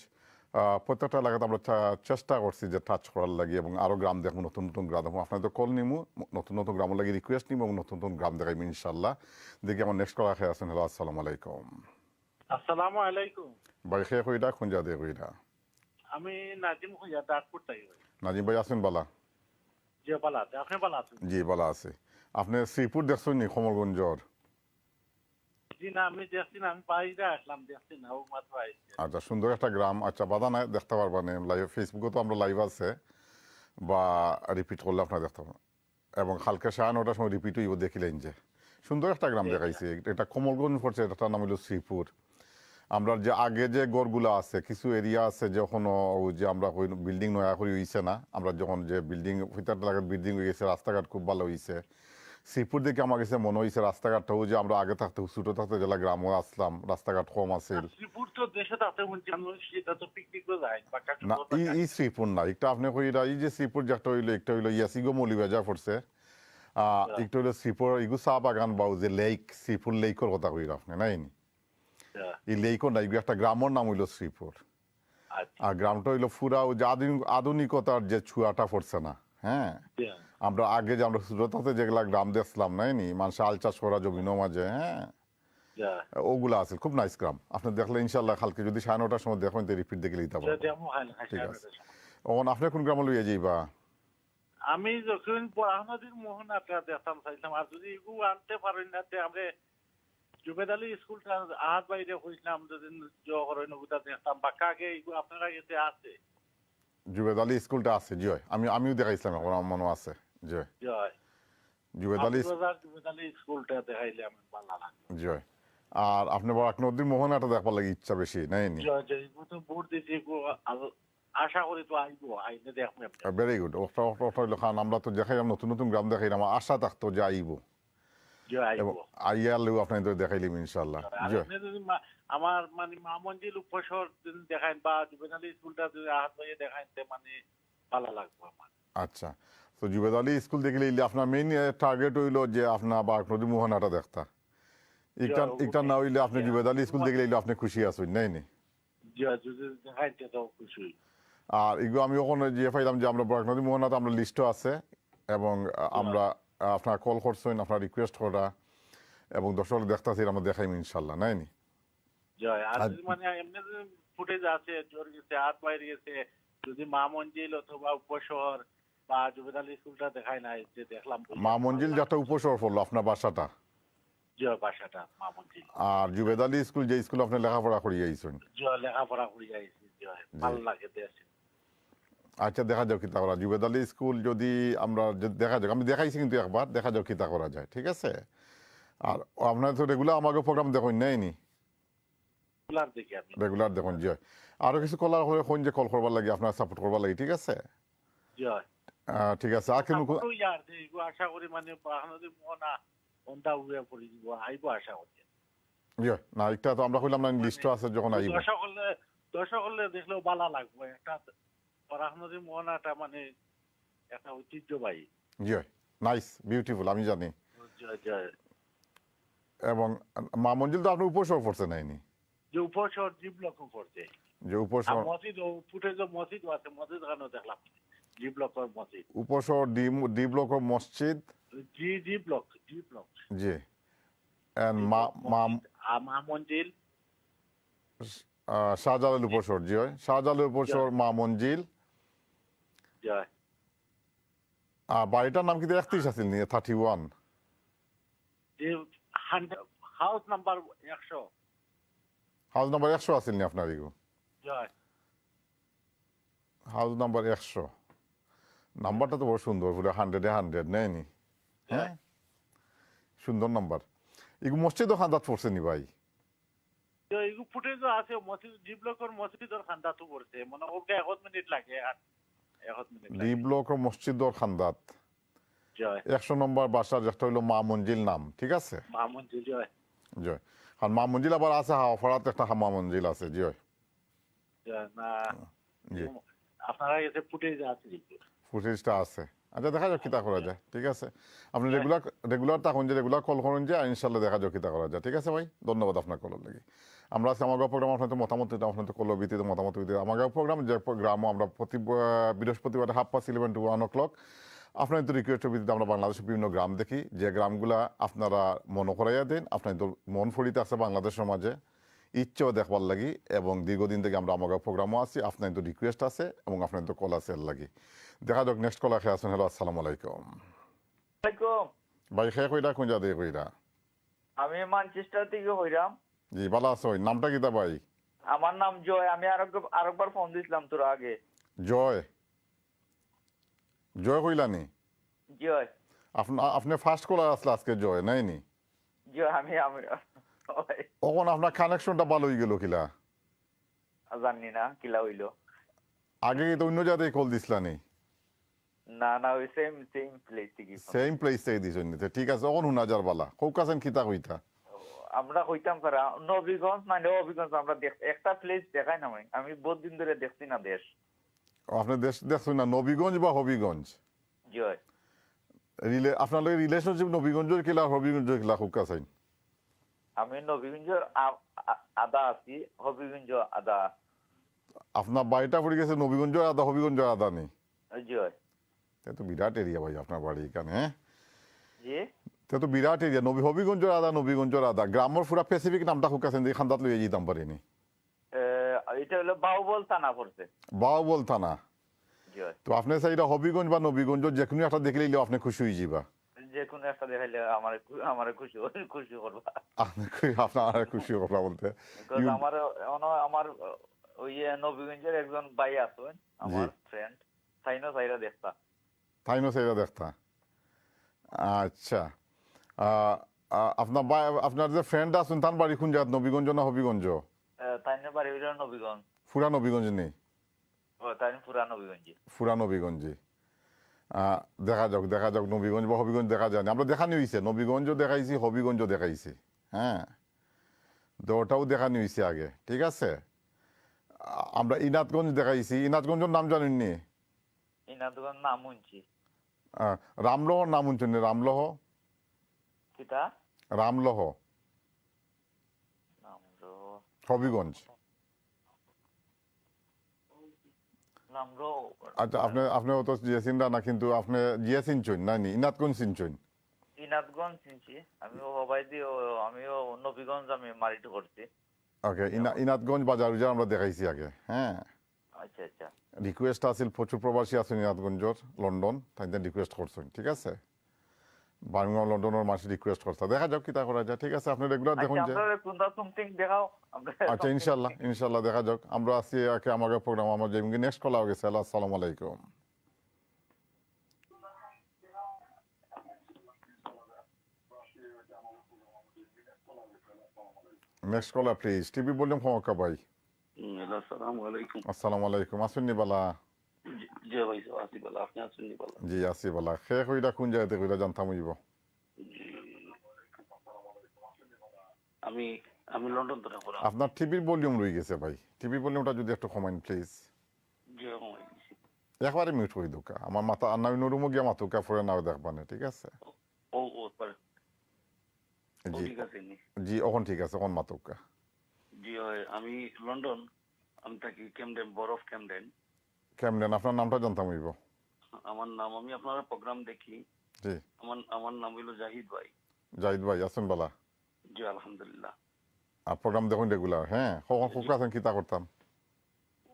প্রত্যেকটা এলাকাতে আমরা চেষ্টা করছি যে টাচ করার লাগে, এবং আরও গ্রাম দেখবো, নতুন নতুন গ্রাম দেখবো। আপনার তো কল নিমু, নতুন নতুন গ্রামের লাগে রিকোয়েস্ট নিবো, এবং নতুন নতুন গ্রাম দেখাইবো ইনশাল্লাহ। দেখি আমার নেক্সট করা খেয়ে আছেন। হ্যালো, আসসালামু আলাইকুম। আসসালামু আলাইকুম। ভাই খেয়ে কইরা খুঁজা দিয়ে কইরা আমি নাজিম হইয়া ডাকপুর তাই। নাজিম ভাই আছেন বালা? যে ভালো আছে, আপনি ভালো আছেন? জি বালা আছে। আপনি শ্রীপুর দেখছেন নি কমলগঞ্জর? জি না, আমি দেখছি না, আমি বাইরে আসলাম, দেখছি না, ও মাত্র আইছে। আচ্ছা, সুন্দর একটা গ্রাম। আচ্ছা, বাধা নাই, দেখতে পারবেন লাইভ, ফেসবুকে তো আমরা লাইভ আছে, বা রিপিট করলে আপনার দেখতে পাবেন, এবং কালকে 9:30টার সময় রিপিট হইব, দেখিলেন যে সুন্দর একটা গ্রাম দেখাইছে। এটা কমলগঞ্জ পড়ছে, এটার নাম হলো শ্রীপুর। আমরা যে আগে যে গড়গুলো আছে, কিছু এরিয়া আছে যখন যে আমরা বিল্ডিং নয়া করে হইছে না, আমরা যখন যে বিল্ডিং বিল্ডিং হয়ে গেছে, রাস্তাঘাট খুব ভালো হয়েছে। শ্রীপুর দেখে আমার কাছে মনে হয়েছে রাস্তাঘাটটাও যে আমরা আগে থাকতে ছোটো থাকতে জেলা গ্রামও আসলাম, রাস্তাঘাট কম আছে শ্রীপুর তো দেশে তাতে সেটা তো পিকনিকও যায় না। এই শ্রীপুর না, একটা আপনি কইরা এই যে শ্রীপুর যে একটা হইলো ইয়াসিগো মৌলভীবাজার পড়ছে, একটা হইলো শ্রীপুর ইগু চা বাগান বা যে লেক, শ্রীপুর লেকের কথা কইরা আপনি নাইনি, এই লেকও না, একটা গ্রামের নাম হইলো শ্রীপুর। আর গ্রামটা হইলো পুরা ওই যে আধুনিকতার যে ছুয়াটা পড়ছে না। হ্যাঁ, আমরা আগে যে আমরা ছোটতে যেগুলা গ্রাম দেখছিলাম নাইনি, মানুষ আল চাষ করা জমিনো মাঝে, হ্যাঁ ওগুলা আছে, খুব নাইস গ্রাম। আপনি দেখলে ইনশাল্লাহ কালকে যদি 9:30টার সময় দেখেন তো রিপিট দেখে লিখতে পারবেন। ঠিক আছে, ওখান আপনি কোন গ্রামে লইয়া যাইবা? আমি যখন পড়াশোনার মোহনাটা দেখতাম চাইছিলাম, আর যদি এগু আনতে পারেন না আমরা জুবেদ আলী স্কুলটা আহাত বাইরে হয়েছিলাম, যদি নগুতা দেখতাম বা কাকে এগু আপনার কাছে আছে। জুবেদ আলী স্কুলটা আছে, জি হয়, আমিও দেখাইছিলাম, এখন আমার মনে আছে। জি হয়, জুবেদ আলী স্কুলটা দেখাইলে আমার ভালো লাগে। জি হয়। আর আপনি বড় নদীর মোহনাটা দেখবার লাগে ইচ্ছা বেশি নাই নি? আশা করি তো আইবো, আইনে দেখবেন। Very good. ওটা হইলো খান, আমরা তো দেখাইলাম নতুন নতুন গ্রাম দেখাইলাম, আমার আশা থাকতো যে আইবো, এবং আইয়ালেও আপনাদের দেখাইলাম ইনশাল্লাহ। আমার মানে মা মঞ্জিল উপসর দেখাইন বা জুবেদ আলী স্কুলটা যদি আহাত হয়ে দেখাইন মানে ভালো লাগবে আমার। আচ্ছা, তো জুবেদ আলী স্কুল দেখলে আপনার মেইন টার্গেট হইলো যে আপনার বা নদী মোহনাটা দেখতা, একটা না হইলে আপনি জুবেদ আলী স্কুল দেখলে আপনি খুশি আছেন নাই নি? আর এগুলো আমি ওখানে যে পাইলাম যে আমরা বরাক নদী মোহনাতে আমরা লিস্টও আছে, এবং আমরা আপনার কল করছেন, আপনার রিকোয়েস্ট করা, এবং দর্শক দেখতেছি আমরা দেখাইম ইনশাল্লাহ নাই নি? মানে এমনি ফুটেজ আছে, জোর গেছে, হাত বাইরে গেছে, যদি মা মঞ্জিল অথবা উপশহর বা জুবেদ আলী স্কুলটা দেখায় নাই, যে দেখলাম মা মঞ্জিল যেটা উপশহর পড়লো আপনার বাসাটা, বাসাটা মা মঞ্জিল। আর জুবেদ আলী স্কুল যে স্কুল আপনি লেখাপড়া করিয়ে আইছেন, লেখাপড়া করিয়ে আইছি, ভালো লাগে দেখছি। আচ্ছা, দেখা যাক কিতা করা। জুবেদ আলী স্কুল যদি আমরা দেখা যাক, আমি দেখাইছি কিন্তু একবার, দেখা যাক কিতা করা যায়। ঠিক আছে, আর আপনার তো রেগুলার আমাকে প্রোগ্রাম দেখুন নেয়নি, রেগুলার দেখুন। জি, আরো কিছু কলার হলে কোন যে কল করবার লাগে, আপনার সাপোর্ট করবার লাগে। ঠিক আছে, ঠিক আছে। আর কিন্তু আশা করি মানে মোহনা কোনটা উড়ে পড়ে দিব, আইবো আশা করি। জি না, একটা তো আমরা কইলাম না লিস্ট আছে, যখন আইবো দর্শক হলে দেখলেও ভালো লাগবে। একটা পড়াশোনার মোহনাটা মানে একটা ঐতিহ্যবাহী। জি নাইস, বিউটিফুল, আমি জানি। জয় জয়। এবং মা মঞ্জিল তো আপনি উপসর পড়ছে নাইনি, যে উপশহর জি ব্লকও করছে। যে আর উপসর মসজিদ ফুটে যে মসজিদ আছে, মসজিদ খানো দেখলাম জি ব্লকের মসজিদ। উপসর ডি ব্লক মসজিদ, জি ব্লক জি। এন্ড মা মা মঞ্জিল শাহজালাল উপসর, জি হয় শাহজালাল উপসর মা মঞ্জিল। জয়। আর বাড়িটার নাম কিন্তু 31 আছিল নি, 31 যে হাউস নাম্বার 100। হাউস নাম্বার 100 আছিল নি আপনার এগো? জয়। House number 100। নাম্বারটা তো বড় সুন্দর, পুরো 100 নেয়নি, হ্যাঁ সুন্দর নাম্বার। এগো মসজিদও খান্দাত পড়ছে নি ভাই? এগু ফুটেজ আছে মসজিদ জি ব্লকের মসজিদের খান্দা তো পড়ছে, মনে ওকে 1 মিনিট লাগে, আর 1 মিনিট ডি লাগে। ব্লক মসজিদর খান্দাত জয়। 100 নম্বর বাসার যেটা হইলো মা মঞ্জিল নাম, ঠিক আছে? মা মঞ্জিল জয়। জয়। আর মা মঞ্জিল আবার আছে হাওড়াতে একটা মা মঞ্জিল আছে, জি হয়। জয় না জি, আপনারা কাছে ফুটেজ আছে? ফুটেজটা আছে। আচ্ছা দেখা যাক কিতা করা যায়, ঠিক আছে? আপনি রেগুলার থাকুন, যে রেগুলার কল করুন, যে ইনশাল্লাহ দেখা যাক কিতা করা যায়, ঠিক আছে ভাই? ধন্যবাদ আপনার কলের লাগি। আমরা আজকে আমার প্রোগ্রাম আপনাদের মতামত দিতে, আপনাদের কল ভিত্তিতে মতামত দিতে আমার প্রোগ্রাম, যে প্রোগ্রামও আমরা প্রতি বৃহস্পতিবার 11:30 to 1 o'clock আপনাদের তো রিকোয়েস্টের ভিত্তিতে আমরা বাংলাদেশের বিভিন্ন গ্রাম দেখি, যে গ্রামগুলা আপনারা মনে করাইয়া দিন, আপনাদের মন ফরিতে আছে বাংলাদেশের মাঝে, ইচ্ছেও দেখবার লাগি, এবং দীর্ঘদিন থেকে আমরা আমার প্রোগ্রামও আছি, আপনাদের তো রিকোয়েস্ট আছে এবং আপনাদের তো কল আছে এর লাগি। দেখা যাক নেক্সট কল খেয়ে আসুন। হ্যালো, আসসালামু আলাইকুম ভাই। খেয়ে কইরা কোন জায়গা কইরা? আমি ম্যানচেস্টার থেকে হইরাম। জি ভালো আছো? নামটা কিতা ভাই? আমার নাম জয়। আমি আরেকবার ফোন দিছিলাম তোর আগে। জয়, জয় কইলানি? জয়। আপনি ফার্স্ট কলার আসলে আজকে, জয় নাইনি? জয় আমি তখন আপনার কানেকশনটা ভালো হয়ে গেল কিলা? জানি না কিলা হইলো। আগে তো অন্য জায়গায় কল দিছিলানি? না না, ওই সেম প্লেস থেকে। সেম প্লেস থেকে দিছেন, ঠিক আছে। তখন হুনাজার বালা কৌকাছেন কিতা কইতা? আমরা কইতাম পারা নবীগঞ্জ, মানে হবিগঞ্জ। আমরা একটা প্লেস দেখাই না, আমি বহুত দিন ধরে দেখছি না দেশ। আপনি দেশ দেখছেন না? নবীগঞ্জ বা হবিগঞ্জ? জয়। আপনার রিলেশনশিপ নবীগঞ্জের কিলা হবিগঞ্জের কিলা কৌকাছেন? আমি নবীগঞ্জের আদা আছি, হবিগঞ্জ আদা। আপনার বাড়িটা পড়ে গেছে নবীগঞ্জের আদা, হবিগঞ্জের আদা নেই? জয়। তো বিরাট এরিয়া ভাই আপনার বাড়ি এখানে, হ্যাঁ? জি। তো বিরাট এরিয়া। হবিগঞ্জের আদা, নবীগঞ্জের আদা। গ্রামের পুরা স্পেসিফিক নামটা হুকাছেন, যে খান্দাত লইয়ে যেতাম পারিনি। এটা হলো বাউবল থানা পড়ছে। বাউবল থানা। জয়। তো আপনি চাইলে হবিগঞ্জ বা নবীগঞ্জ যে কোনো একটা দেখলে আপনি খুশি হয়ে যাবা। যে কোনো একটা দেখাইলে আমার খুশি করবা। আপনার খুশি করবা বলতে আমার ওই নবীগঞ্জের একজন ভাই আছেন, আমার ফ্রেন্ড, সাইরা দেখতা। তাইনো সেইটা দেখতা? আচ্ছা। আপনার যে ফ্রেন্ড আছেন তার বাড়ি কোন জায়গা, নবীগঞ্জ না হবিগঞ্জ? তাইনের বাড়ি হইল নবীগঞ্জ। পুরা নবীগঞ্জ নেই? তাই পুরা নবীগঞ্জে। পুরা নবীগঞ্জে। দেখা যাক নবীগঞ্জ বা হবিগঞ্জ দেখা যায় না। আমরা দেখানি হয়েছে, নবীগঞ্জও দেখাইছি, হবিগঞ্জও দেখাইছি, হ্যাঁ ওটাও দেখানি হয়েছে আগে, ঠিক আছে। আমরা ইনাতগঞ্জ দেখাইছি। ইনাতগঞ্জের নাম জানেননি? ইনাতগঞ্জ নাম শুনছি। রামলহর নাম শুনছেন? রামলহ, কিতা? রামলহ হবিগঞ্জ। আচ্ছা, আপনি তো জিয়া চিন্তা না, কিন্তু আপনি জিয়া চিনছেন না? ইনাতগঞ্জ চিনছেন? ইনাতগঞ্জ চিনছি। আমিও নবীগঞ্জ আমি মারিট করছি। ওকে, ইনাতগঞ্জ বাজার আমরা দেখাইছি আগে, হ্যাঁ। আচ্ছা আচ্ছা। রিকোয়েস্ট আছিল, প্রচুর প্রবাসী আছেন ইনাতগঞ্জর, লন্ডন, তাই রিকোয়েস্ট করছেন, ঠিক আছে। বার্মিংহাম লন্ডনের মানুষ রিকোয়েস্ট করছে। দেখা যাক কিতা করা যায়, ঠিক আছে। আপনি রেগুলার দেখুন যে। আচ্ছা, ইনশাল্লাহ দেখা যাক। আমরা আছি আমাদের প্রোগ্রাম, আমার যে নেক্সট কল গেছে। আসসালামু আলাইকুম। Next caller please. টিভি বললাম ক্ষমা ভাই। আসসালামু আলাইকুম। আসুননি বালা? জি আসি বালা। শেষ হইলা কোন জায়গাতে কইলা জানতাম হইব? আমি লন্ডন থেকে। আপনার টিভির ভলিউম রয়ে গেছে ভাই, টিভি ভলিউমটা যদি একটু কমাইন প্লিজ। একবারে মিউট করে দুকা আমার মাথা আর নয় নুরুমো গিয়া মাতুকা পরে নাও দেখবা না ঠিক আছে ও ও পারে জি ঠিক আছে নি জি এখন ঠিক আছে এখন মাতুকা জি হয় আমি লন্ডন আমি থাকি ক্যামডেন বরফ ক্যামডেন কেমন আপনার নামটা জানতাম হইব আমার নাম আমি আপনার প্রোগ্রাম দেখি জি আমার নাম হইল জাহিদ ভাই জাহিদ ভাই আছেন বালা জি আলহামদুলিল্লাহ আর প্রোগ্রাম দেখুন রেগুলার হ্যাঁ কখন খুব আছেন কিতা করতাম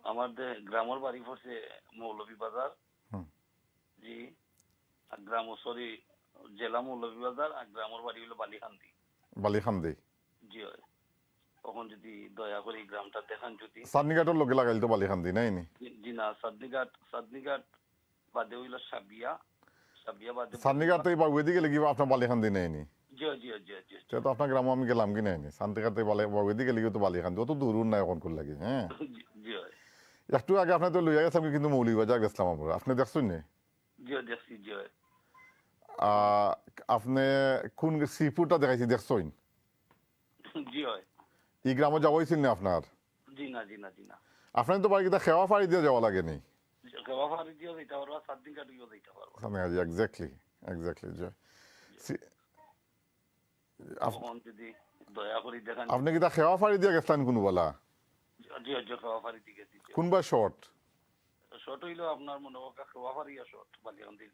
আমাদের গ্রামের বাড়ি পড়ছে মৌলভী বাজার হুম। জি আর গ্রাম সরি জেলা মৌলভী বাজার আর গ্রামের বাড়ি হলো বালিখান্দি বালিখান দেই জি হয় তখন যদি দয়া করে এই গ্রামটা দেখান যদি সান্নিঘাটের লোকে লাগাইল তো বালিখান দি নাই নি জি না সাদনিঘাট বাদে হইলো সাবিয়া বাদে সান্নিঘাট থেকে বা ওইদিকে লেগে আপনার বালিখান দি নাই নি জি জি জি জি সে তো আপনার গ্রামে আমি গেলাম কি নাই নি শান্তিঘাট থেকে ওইদিকে লেগে তো বালিখান দি অত দূর নাই এখন করে লাগে হ্যাঁ জি হয় একটু আগে আপনার তো লইয়া গেছে আমি কিন্তু মৌলিবাজার গেছিলাম আমরা আপনি দেখছেন নি জি দেখছি জি হয় আপনি কোন সিপুরটা দেখাইছি দেখছেন জি হয় এই গ্রামে যাওয়া হয়েছিল না আপনার জি না আপনার তো বাড়ি কিনা খেওয়া ফাড়ি দিয়ে যাওয়া লাগে নি গাওয়াফারি দিও যাইতে পারবা সাদনিঘাট দিও যাইতে পারবা এক্স্যাক্টলি যে তখন যদি দয়া করে দেখান আপনি কিনা খেওয়া ফাড়ি দিয়ে গেছিলেন কোনো বলা জি গাওয়াফারি দিকে দিচ্ছে কোনবা শর্ট শর্ট হইলো আপনার মনে হোক গাওয়াফারিয়া শর্ট বালিয়ান্দি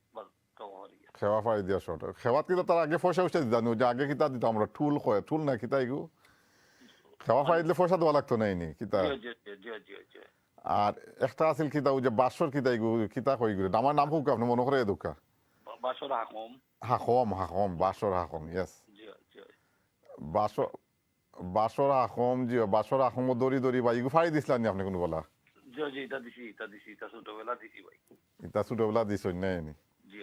গাওয়াফারিয়া খেওয়া ফাড়ি দিয়া শর্ট খেওয়াত কিনা তার আগে পয়সা উঠে দিতাম যে আগে কিতা দিতাম আমরা টুল কয় টুল না কিতা এগু খেওয়া ফাড়ি দিলে পয়সা দেওয়া লাগতো নাই নি কিতা জি আর একটা আছিল কিতা ওই যে বাসর কিতা এগু কিতা কই গুলো আমার নাম হোক আপনি মনে করে দুকা বাসর হাকম হাকম বাসর হাকম ইয়েস জি বাসর হাকম জি বাসর হাকম দড়ি দড়ি বা ইগু ফাড়ি দিছিলেন নি আপনি কোনো বলা জি এটা দিছি এটা ছোটবেলা দিছি ভাই ইতা ছোটবেলা দিছই নাই নি জি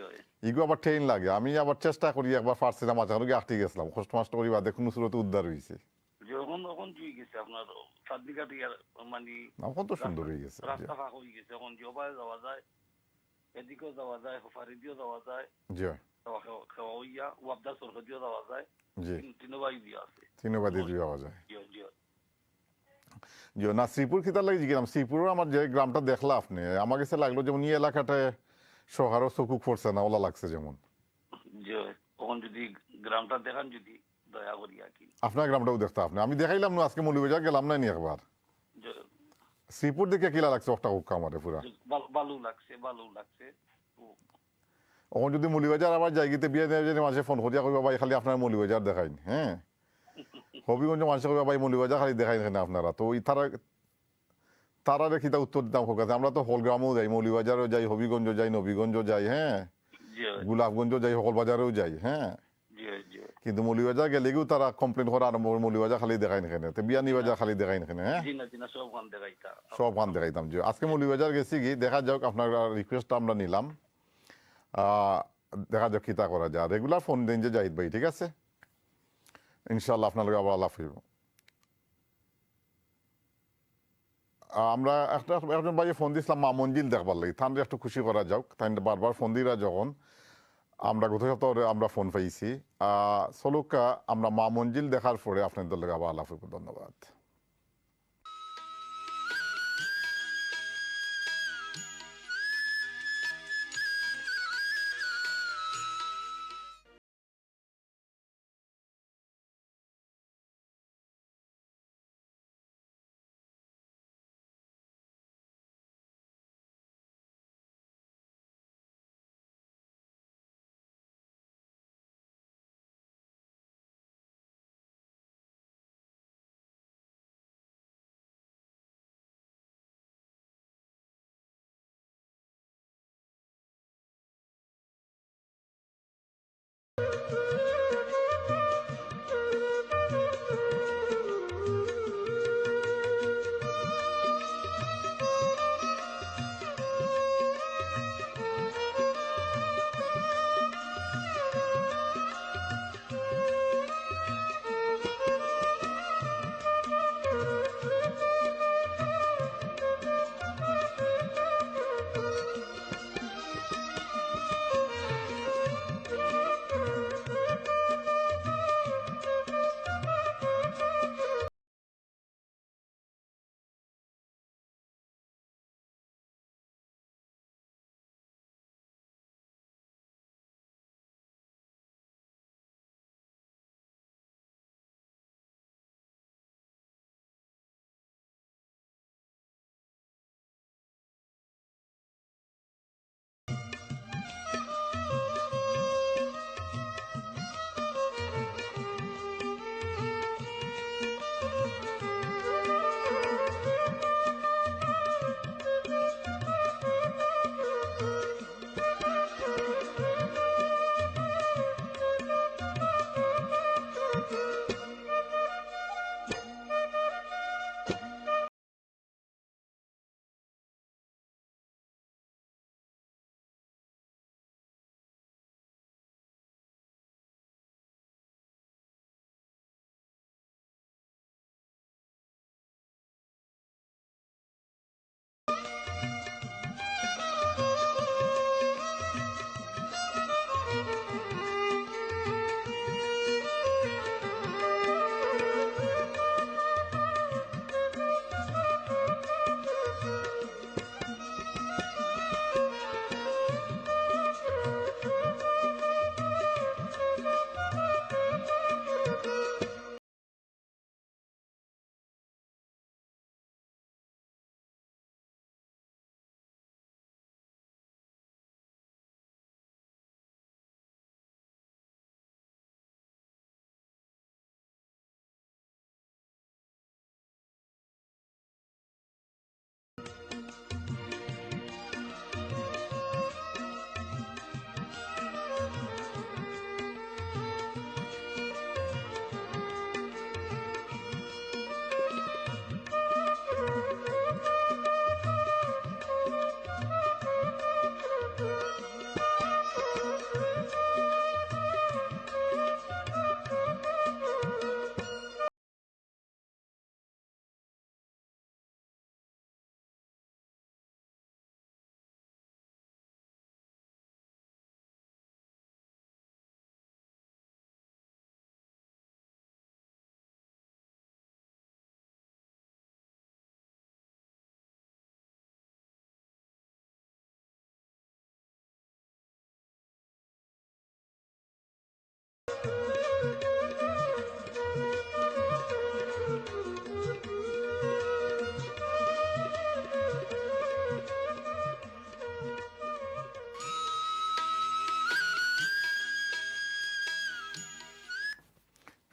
ইগু আবার ট্রেন লাগে আমি আবার চেষ্টা করি একবার পারছিলাম মাঝে আটকে গেছিলাম কষ্ট মাস্ট করি বাদে কোনো সুরতে উদ্ধার হয়েছে যখন জুই গেছে আপনার সাদনিঘাট মানে এখন তো সুন্দর হয়ে গেছে রাস্তা ফাঁক হয়ে গেছে এখন জবাই যাওয়া যায় এদিকেও যাওয়া যায় হফারিদিও যাওয়া যায় জি খাওয়া হইয়া ওয়াবদা সরহদিও যাওয়া যায় জি তিনবাই দিয়া আছে তিনবাদী দুই আওয়াজ হয় জি জি জি না শ্রীপুর খিতার লাগে গেলাম শ্রীপুর আমার যে গ্রামটা দেখলা আপনি আমার কাছে লাগলো যেমন এই এলাকাটায় শহরও চকুক পড়ছে না ওলা লাগছে যেমন জি তখন যদি গ্রামটা দেখান যদি দয়া করি আর কি আপনার গ্রামটাও দেখতে আপনি আমি দেখাইলাম না আজকে মৌলিবাজার গেলাম না নি একবার শ্রীপুর দিকে কিলা লাগছে একটা হুক্কা আমারে পুরা বালু লাগছে এখন যদি মৌলিবাজার আবার জায়গাতে বিয়ে দেয় যদি মাঝে ফোন করিয়া কইবা ভাই খালি আপনার মৌলিবাজার দেখাইন হ্যাঁ হবিগঞ্জ মানুষে কইবা ভাই মৌলিবাজার খালি দেখাইন না আপনারা তো ওই তারা রেখিতা উত্তর দিতাম হোক আছে আমরা তো হলগ্রামও যাই মৌলিবাজারও যাই হবিগঞ্জ যাই নবীগঞ্জ যাই হ্যাঁ গোলাপগঞ্জ যাই সকল বাজারেও যাই হ্যাঁ কিন্তু মৌলিবাজার গেলে গিয়েও তারা কমপ্লেন করা আরম্ভ করে মৌলিবাজার খালি দেখাই না তো বিয়ানি বাজার খালি দেখাই না হ্যাঁ সব গান দেখাইতাম যে আজকে মৌলিবাজার গেছি কি দেখা যাক আপনার রিকোয়েস্টটা আমরা নিলাম দেখা যাক কিতা করা যায় রেগুলার ফোন দিন যে জাহিদ ভাই ঠিক আছে ইনশাল্লাহ আপনার লগে আবার আলাপ হইব আমরা একজন ভাই ফোন দিয়েছিলাম মা মঞ্জিল দেখবার লাগি তাহলে একটু খুশি করা যাক তাই বারবার ফোন দিরা যখন আমরা গত সপ্তাহে আমরা ফোন পাইছি সলুকা আমরা মা মঞ্জিল দেখার পরে আপনাদের লগে আবার আলাপ হইব ধন্যবাদ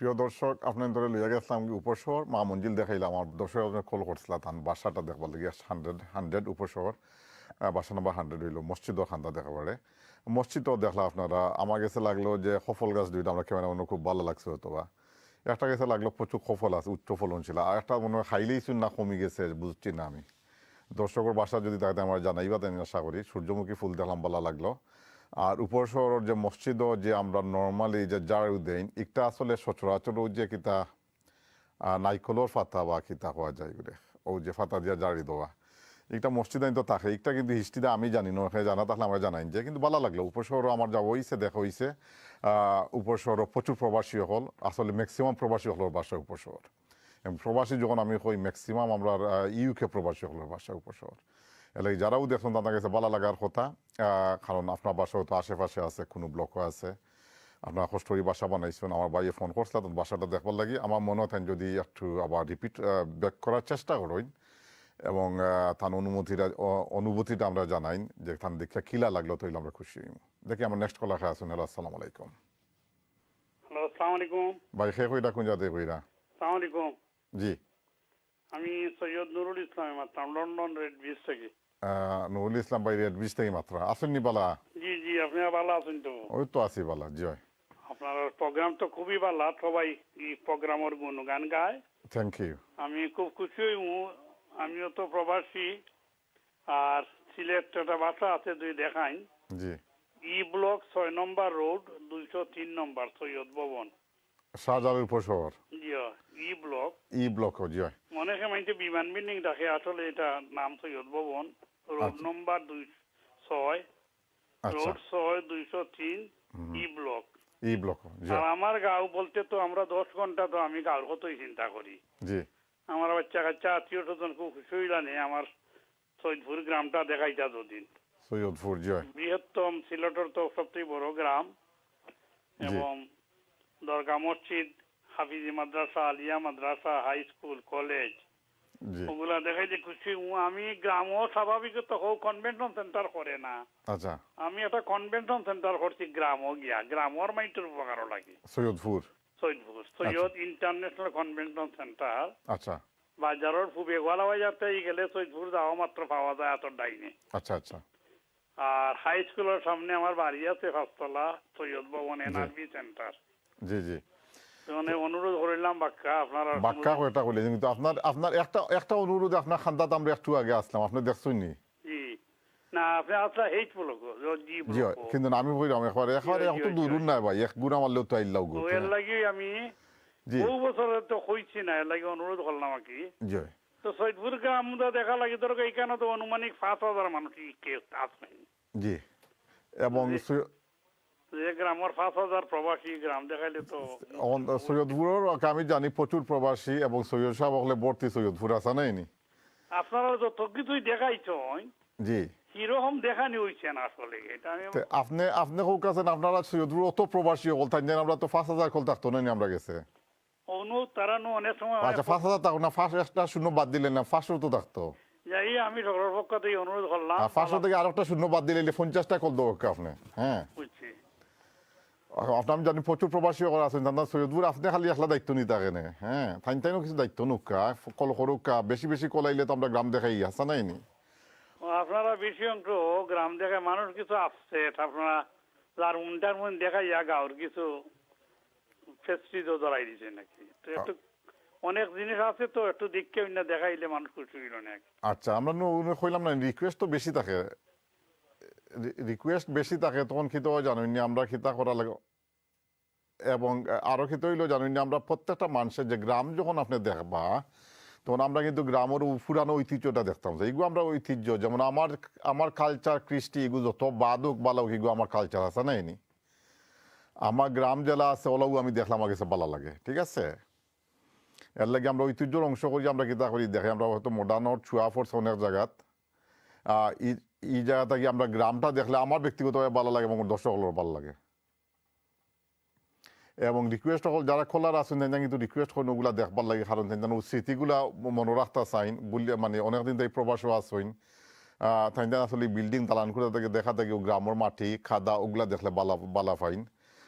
প্রিয় দর্শক আপনার ধরে লইয়া গেছিলাম উপশহর মা মঞ্জিল দেখাইলাম আমার দর্শক কল করছিল তান বাসাটা দেখবার লাগে 100 উপশহর বাসা নাম্বার 100 হইল মসজিদও খান্দা দেখা পারে মসজিদও দেখলা আপনারা আমার কাছে লাগলো যে সফল গাছ দুইটা আমরা ক্যামেরা মনে খুব ভালো লাগছে হয়তো বা একটা কাছে লাগলো প্রচুর সফল আছে উচ্চ ফলন ছিল আর একটা মনে হয় খাইলেই শুন না কমে গেছে বুঝছি না আমি দর্শকের বাসা যদি তাকে আমার জানাইবা তাই আশা করি সূর্যমুখী ফুল দেখলাম ভালো লাগলো আর উপর শহরের যে মসজিদও যে আমরা নর্মালি যে জার দেন একটা আসলে সচরাচর যে কিতা নাইকলর ফাতা বা কিতা হওয়া যায় ও যে ফাতা দিয়া জারি দেওয়া একটা মসজিদ আইন তো থাকে একটা কিন্তু হিস্ট্রিটা আমি জানি না ওখানে জানা তাহলে আমরা জানাই যে কিন্তু ভালো লাগলো উপর শহরও আমার যাওয়া হয়েছে দেখা হয়েছে উপর শহরও প্রচুর প্রবাসী হল আসলে ম্যাক্সিমাম প্রবাসী হলের বাসা উপর শহর প্রবাসী যখন আমি কই ম্যাক্সিমাম আমরা ইউকে প্রবাসী হলের বাসা উপর শহর এলে যারাও দেখুন তাদের কাছে ভালো লাগার কথা কারণ আপনার বাসা হয়তো আশেপাশে আছে কোনো ব্লকও আছে আপনার কষ্টরি বাসা বানাইছেন আমার ভাইয়ে ফোন করছিল তখন বাসাটা দেখবার লাগি আমার মনে হয় যদি একটু আবার রিপিট ব্যাক করার চেষ্টা করেন এবং তার অনুভূতিটা আমরা জানাই যে তার দেখে কিলা লাগলো তৈলে আমরা খুশি হইম দেখি আমার নেক্সট কলার খাই আসুন হ্যালো আসসালামু আলাইকুম হ্যালো আসসালামু আলাইকুম ভাই খে কইরা কোন জাতে কইরা আসসালামু আলাইকুম জি আমি Syed Nurul Islam মাত্রাম London red beach থেকে নুরুল ইসলাম ভাই রেড বিচ থেকে মাত্র আসেননি বালা জি জি আপনারা ভালো আছেন তো ওই তো আছি বালা জয় আপনার প্রোগ্রাম তো খুবই ভালো সবাই এই প্রোগ্রামের গুণগান গায় থ্যাংক ইউ আমি খুব খুশি হইম আমিও তো প্রবাসী আর সিলেট একটা বাসা আছে দুই দেখাইন জি ই ব্লক 6 নম্বর রোড 203 নম্বর সৈয়দ ভবন শাহজালাল উপশহর জি ই ব্লক ব্লক জয় মনে হয় মাইতে বিমান বিল্ডিং ডাকে আসলে এটা নাম সৈয়দ ভবন রোড নম্বর 206 আচ্ছা রোড 6 203 ই ব্লক ব্লক আর জয় আমার গাঁও বলতে তো আমরা 10 ঘন্টা তো আমি গাঁওর কতই চিন্তা করি জি আমার বাচ্চা কাচ্চা আত্মীয় স্বজন খুব খুশি হইলানে আমার সৈয়দপুর গ্রামটা দেখাইতা দুদিন সৈয়দপুর জয় বৃহত্তম সিলেটের তো সবচেয়ে বড় গ্রাম এবং দরগা মসজিদ হাফিজি মাদ্রাসা আলিয়া মাদ্রাসা হাই স্কুল কলেজ জি ওগুলা দেখাইতে খুশি আমি গ্রামও স্বাভাবিক তো কনভেনশন সেন্টার করে না আচ্ছা আমি একটা কনভেনশন সেন্টার করছি গ্রামও গিয়া গ্রামর মাইটের উপকারও লাগে Saidpur Saidpur Syed international convention centre আচ্ছা বাজারের ফুবে গোয়ালা বাজারতে গেলে সৈয়দপুর যাওয়া মাত্র পাওয়া যায় এত ডাইনে আচ্ছা আচ্ছা আর হাই স্কুলের সামনে আমার বাড়ি আছে পাঁচতলা সৈয়দ ভবন এনআরবি সেন্টার জি জি মানে অনুরোধ করিলাম বাক্কা আপনারা বাক্কা কয়টা কইলে কিন্তু আপনার আপনার একটা অনুরোধ আপনার খান্দাত আমরা একটু আগে আসলাম আপনি দেখছেন নি জি না আপনি আসলে হেইট ব্লক জি জি ব্লক কিন্তু আমি কইলাম একবার এত দূর নাই ভাই এক গুণা মারলেও তো আইলাও গো তো এর লাগি আমি জি বহু বছর তো কইছি না এর লাগি অনুরোধ করলাম আর কি জি তো সৈয়দপুর গ্রাম দেখা লাগে ধরো এইখানে তো অনুমানিক 5,000 মানুষ কেউ আছে জি এবং যে গ্রামের 5,000 প্রবাসী গ্রাম দেখাইলে তো সৈয়দপুরের আমি জানি প্রচুর প্রবাসী এবং সৈয়দ সাহেব হলে ভর্তি সৈয়দপুর আছে নাই নি আপনারা যত কিছুই দেখাইছো জি কিরকম দেখানি হইছে না আসলে এটা আমি আপনি আপনি হোক আছেন আপনারা সৈয়দপুর অত প্রবাসী হল তাই জানেন আমরা তো 5,000 কল থাকতো না আমরা গেছে অনু তারা অনেক সময় আচ্ছা 5,000 থাকো না 5 শূন্য বাদ দিলেন না 500 তো থাকতো যাই আমি সকলের পক্ষ থেকে অনুরোধ করলাম 500 থেকে আরেকটা শূন্য বাদ দিলে 50টা কল দেবো আপনি হ্যাঁ বুঝছি আপনার আমি জানি প্রচুর প্রবাসী আছেন তার সৈয়দপুর আপনি খালি একলা দায়িত্ব নিতে থাকেন হ্যাঁ তাই তাইও কিছু দায়িত্ব নুকা কল করুকা বেশি বেশি কলাইলে তো আমরা গ্রাম দেখাই আসা নাই নি আপনারা বেশি অংশ গ্রাম দেখায় মানুষ কিছু আসছে আপনারা যার উনটার মধ্যে দেখাইয়া গাঁর কিছু ফেস্টিজও ধরাই দিছে নাকি তো একটু অনেক জিনিস আছে তো একটু দেখকে অন্য দেখাইলে মানুষ খুশি হইল না আচ্ছা আমরা কইলাম না রিকোয়েস্ট তো বেশি থাকে রিকোয়েস্ট বেশি থাকে তখন খিতে জানুন না আমরা খিতা করা লাগে এবং আরো খিতে হইলো জানুন না আমরা প্রত্যেকটা মানুষের যে গ্রাম যখন আপনি দেখবা তখন আমরা কিন্তু গ্রামের পুরানো ঐতিহ্যটা দেখতাম এইগুলো আমরা ঐতিহ্য যেমন আমার কালচার কৃষ্টি এগুলো যত বাদক বালাও এগুলো আমার কালচার আছে নাই নি আমার গ্রাম জেলা আছে ওলাও আমি দেখলাম আমার কাছে ভালো লাগে ঠিক আছে এর লাগে আমরা ঐতিহ্যর অংশ করি আমরা কিতা করি দেখে আমরা হয়তো মডার্ন ছুয়া ফোর্স অনেক জায়গাত এই জায়গা থেকে আমরা গ্রামটা দেখলে আমার ব্যক্তিগতভাবে ভালো লাগে এবং দর্শকগুলোর ভালো লাগে এবং রিকোয়েস্ট হল যারা খোলার আছেন কিন্তু রিকোয়েস্ট করেন ওগুলা দেখবার লাগে কারণ স্মৃতিগুলা মনে রাখতে চাইন বললে মানে অনেকদিন তাই প্রবাসও আসেন তাই আসলে বিল্ডিং দালান করে থেকে দেখা থাকে গ্রামের মাটি খাদা ওগুলা দেখলে বালা ফাইন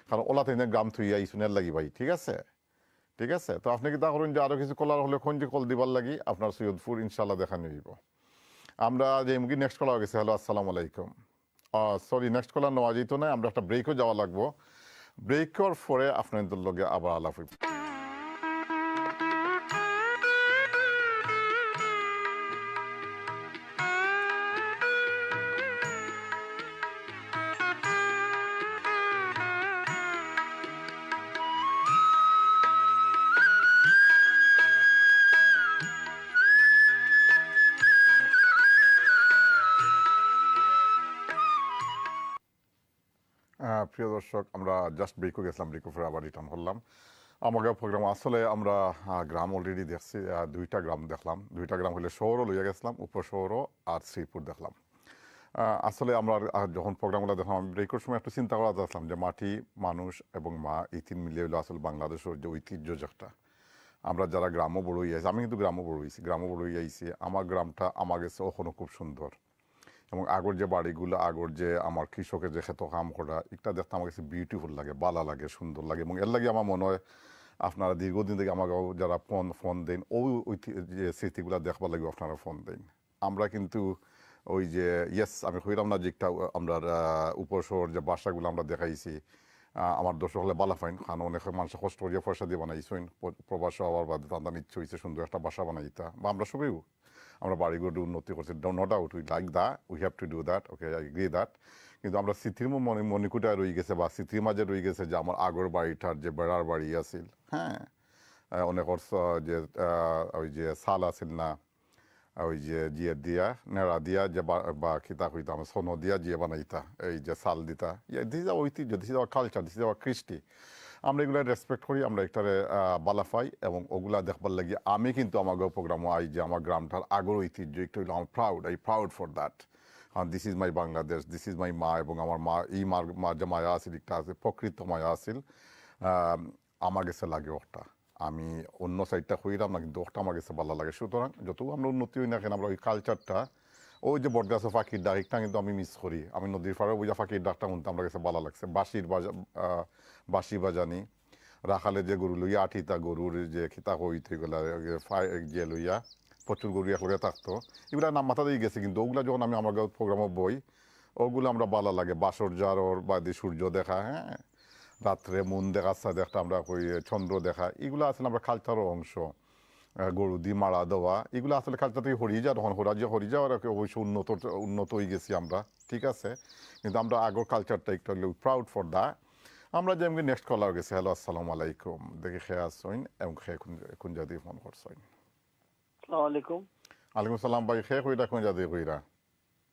কারণ ওলা তাই গ্রাম থুইয়া ইসুনের লাগি ভাই ঠিক আছে ঠিক আছে, তো আপনি কি তা করুন যে আরো কিছু কলার হলে কোন যে কল দিবার লাগি আপনার সৈয়দপুর ইনশাল্লাহ দেখা নিব। আমরা যে মুগি নেক্সট কলার গেছে। হ্যালো, আসসালামু আলাইকুম। সরি, নেক্সট কলার নেওয়া যেত না, আমরা একটা ব্রেকও যাওয়া লাগবো। ব্রেকর পরে আপনাদের লগে আবার আলাপ হইব। প্রিয় দর্শক, আমরা জাস্ট ব্রেকও গেছিলাম, ব্রেকও পরে আবার রিটার্ন করলাম। আমাদের প্রোগ্রাম আসলে আমরা গ্রাম অলরেডি দেখছি, 2টা গ্রাম দেখলাম। 2টা গ্রাম হলে শহরও লইয়া গেছিলাম, উপশহরও আর শ্রীপুর দেখলাম। আসলে আমরা যখন প্রোগ্রামগুলো দেখলাম, আমি ব্রেকের সময় একটু চিন্তা করা যাচ্ছিলাম যে মাটি, মানুষ এবং মা, এই 3 মিলিয়ে হলো আসলে বাংলাদেশের যে ঐতিহ্য যেটা। আমরা যারা গ্রামও বড় হয়ে আছি, আমি কিন্তু গ্রামও বড় হয়েছি, গ্রামও বড় হয়ে আইছি, আমার গ্রামটা আমার কাছে এখনও খুব সুন্দর। এবং আগর যে বাড়িগুলো, আগর যে আমার কৃষকের যে ক্ষেত কাম করা, এটা দেখতে আমার কাছে বিউটিফুল লাগে, ভালো লাগে, সুন্দর লাগে। এবং এর লাগে আমার মনে হয় আপনারা দীর্ঘদিন থেকে আমাকে যারা ফোন দেন, ওই যে স্মৃতিগুলো দেখবার লাগে আপনারা ফোন দেন। আমরা কিন্তু ওই যে আমি কইলাম না যে একটা আমরা উপশহর যে বাসাগুলো আমরা দেখাইছি, আমার দর্শক হলে বালা ফাইন, কারণ অনেক মানুষ কষ্ট করিয়া পয়সা দিয়ে বানাইছেন, প্রবাস হওয়ার বাদে তাদের ইচ্ছে হয়েছে সুন্দর একটা বাসা বানাইতা, বা আমরা সবেও আমরা বাড়িগুলো উন্নতি করছি। No doubt, we like that, we have to do that, okay, I agree that. কিন্তু আমরা স্মৃতির মণিকুটায় রয়ে গেছে, বা স্মৃতির মাঝে রয়ে গেছে যে আমার আগর বাড়িটার যে বেড়ার বাড়ি আছিল, হ্যাঁ, অনেক যে ওই যে সাল আছিল না, ওই যে জিয়ে দিয়া নেড়া দিয়া যে বা খিতা হইতাম সোনো দিয়া জিয়ে বানাইতা, এই যে সাল দিতা, দিস ইজ ঐতিহ্য, this is our culture, this is our কৃষ্টি। আমরা এগুলো রেসপেক্ট করি, আমরা একটারে বালাফাই, এবং ওগুলা দেখবার লাগি আমি কিন্তু আমাকে প্রোগ্রামও আই যে আমার গ্রামটার আগর ঐতিহ্য একটু হইলে আমার proud for that. This is my Bangladesh, this is my মা। এবং আমার মা, এই মার যে মায়া আছিল, একটা আছে প্রকৃত মায়া আছিল, আমার কাছে লাগে ওটা। আমি অন্য সাইডটা হইলাম না, কিন্তু ওটা আমার কাছে ভালো লাগে। সুতরাং যত আমরা উন্নতি হই না কেন, আমরা ওই কালচারটা, ওই যে বটগাছে পাখির ডাকটা কিন্তু আমি মিস করি। আমি নদীর পাড়ে ওই যে পাখির ডাকটা শুনতে আমার কাছে ভালো লাগছে। বাঁশি বাজানি, রাখালে যে গরু লইয়া, আঠিতা গরুর যে খিতা হইতে গেলা যে লইয়া প্রচুর গরু একলগে থাকতো, এগুলা নাম মাথা দিয়ে গেছে। কিন্তু ওগুলা যখন আমি আমার প্রোগ্রামে বই, ওগুলো আমরা ভালো লাগে। বাসর জারর বাদে সূর্য দেখা, হ্যাঁ, রাত্রে মুন দেখা, একটা আমরা কই চন্দ্র দেখা, এগুলো আসলে আমরা কালচারের অংশ। গরু দিয়ে মারা দেওয়া, এগুলো আসলে কালচার থেকে হরিয়ে যাওয়া, তখন হরিয়ে যাওয়ার অবশ্যই উন্নত হয়ে গেছি আমরা, ঠিক আছে। কিন্তু আমরা আগর কালচারটা একটু প্রাউড ফর দা। আমরা যে এমনি নেক্সট কলার গেছি। হ্যালো, আসসালামু আলাইকুম। দেখি খেয়ে আসছেন এবং খেয়ে কোন জাতি ফোন করছেন। আসসালামাইকুম। আলাইকুম সালাম ভাই, খেয়ে কইরা কোন জাতি কইরা?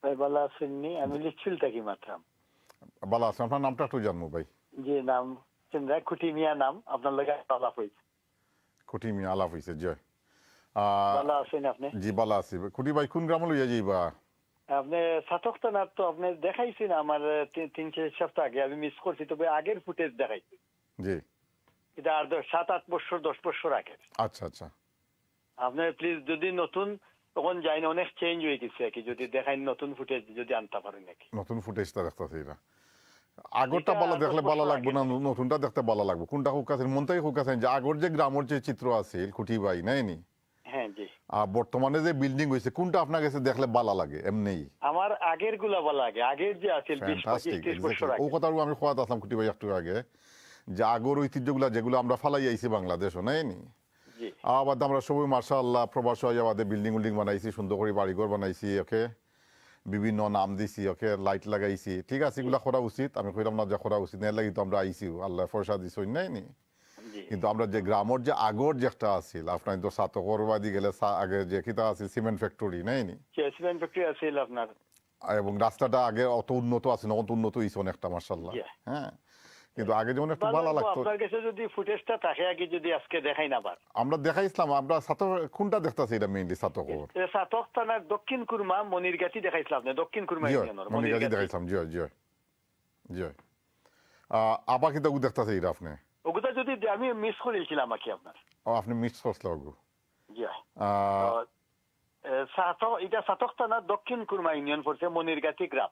ভাই ভালো আছেননি? আমি লিখছিল থাকি মাত্রাম। ভালো আছেন, আপনার নামটা একটু জানবো ভাই? জি, নাম চিন্তা খুঁটি মিয়া নাম, আপনার লগে আলাপ হয়েছে। খুঁটি মিয়া আলাপ হয়েছে, জয়। ভালো আছেন আপনি? জি ভালো আছি। খুঁটি ভাই কোন গ্রাম লইয়া যাইবা? আপনি সাতকতানার তো আপনি দেখাইছেন আমার 3-4 সপ্তাহ আগে, আমি মিস করছি, তবে আগের ফুটেজ দেখাইছি। জি, এটা আর 7-8 বছর 10 বছর আগে। আচ্ছা আচ্ছা। আপনি প্লিজ যদি নতুন তখন যাই না, অনেক চেঞ্জ হয়ে গেছে আর কি, যদি দেখাই নতুন ফুটেজ যদি আনতে পারেন নাকি। নতুন ফুটেজটা দেখতেছি না, আগরটা ভালো দেখলে ভালো লাগবে না, নতুনটা দেখতে ভালো লাগবে। কোনটা হুকাছেন মনটাই হুকাছেন যে আগর যে গ্রামের যে চিত্র আছে খুঁটি ভাই নাইনি, হ্যাঁ জি, আর বর্তমানে যে বিল্ডিং হয়েছে কোনটা আপনার কাছে দেখলে ভালো লাগে? এমনি আমার আগের গুলা ভালো লাগে, আগের যে আছে 20-25-30 বছর আগে। ও কথাও আমি খোয়াত আসলাম খুঁটি ভাই একটু আগে, যে আগর ঐতিহ্যগুলা যেগুলো আমরা ফালাই আইছি বাংলাদেশও নাইনি, জি, আবার আমরা সবাই মার্শাল্লাহ প্রবাস হয়ে আমাদের বিল্ডিং বানাইছি, সুন্দর করে বাড়িঘর বানাইছি, ওকে, বিভিন্ন নাম দিছি, ওকে, লাইট লাগাইছি, ঠিক আছে, এগুলা করা উচিত। আমি কইলাম না যে করা উচিত না, লাগি তো আমরা আইছি, আল্লাহ ফয়সা দিছ নাইনি। কিন্তু আমরা যে গ্রামের যে আগর যে একটা আছিল, আপনার তো সাতকরবাদি গেলে আগে যে কিতা আছে সিমেন্ট ফ্যাক্টরি নাইনি, সিমেন্ট ফ্যাক্টরি আছে আপনার, এবং রাস্তাটা আগে অত উন্নত আছে না, অত উন্নত হয়েছে অনেকটা মার্শাল্লাহ, হ্যাঁ। কিন্তু আগে যেমন একটু ভালো লাগতো। আপনার কাছে যদি ফুটেজটা থাকে আগে যদি আজকে দেখাই না পার, আমরা দেখাইছিলাম, আমরা সাতক কোনটা দেখতাছি এটা মেইনলি সাতকর সাতক থানার দক্ষিণ কুরমা মনিরগাতি দেখাইছিলাম আপনি, দক্ষিণ কুরমা ইউনিয়নের মনিরগাতি দেখাইছিলাম, জি জি জি। আবার কিন্তু দেখতাছি এটা আপনি, ওগুলা যদি আমি মিস করেছিলাম কি আপনার, ও আপনি মিস করছিল ওগু, জি। এটা সাতক থানার দক্ষিণ কুরমা ইউনিয়ন পড়ছে, মনিরগাতি গ্রাম।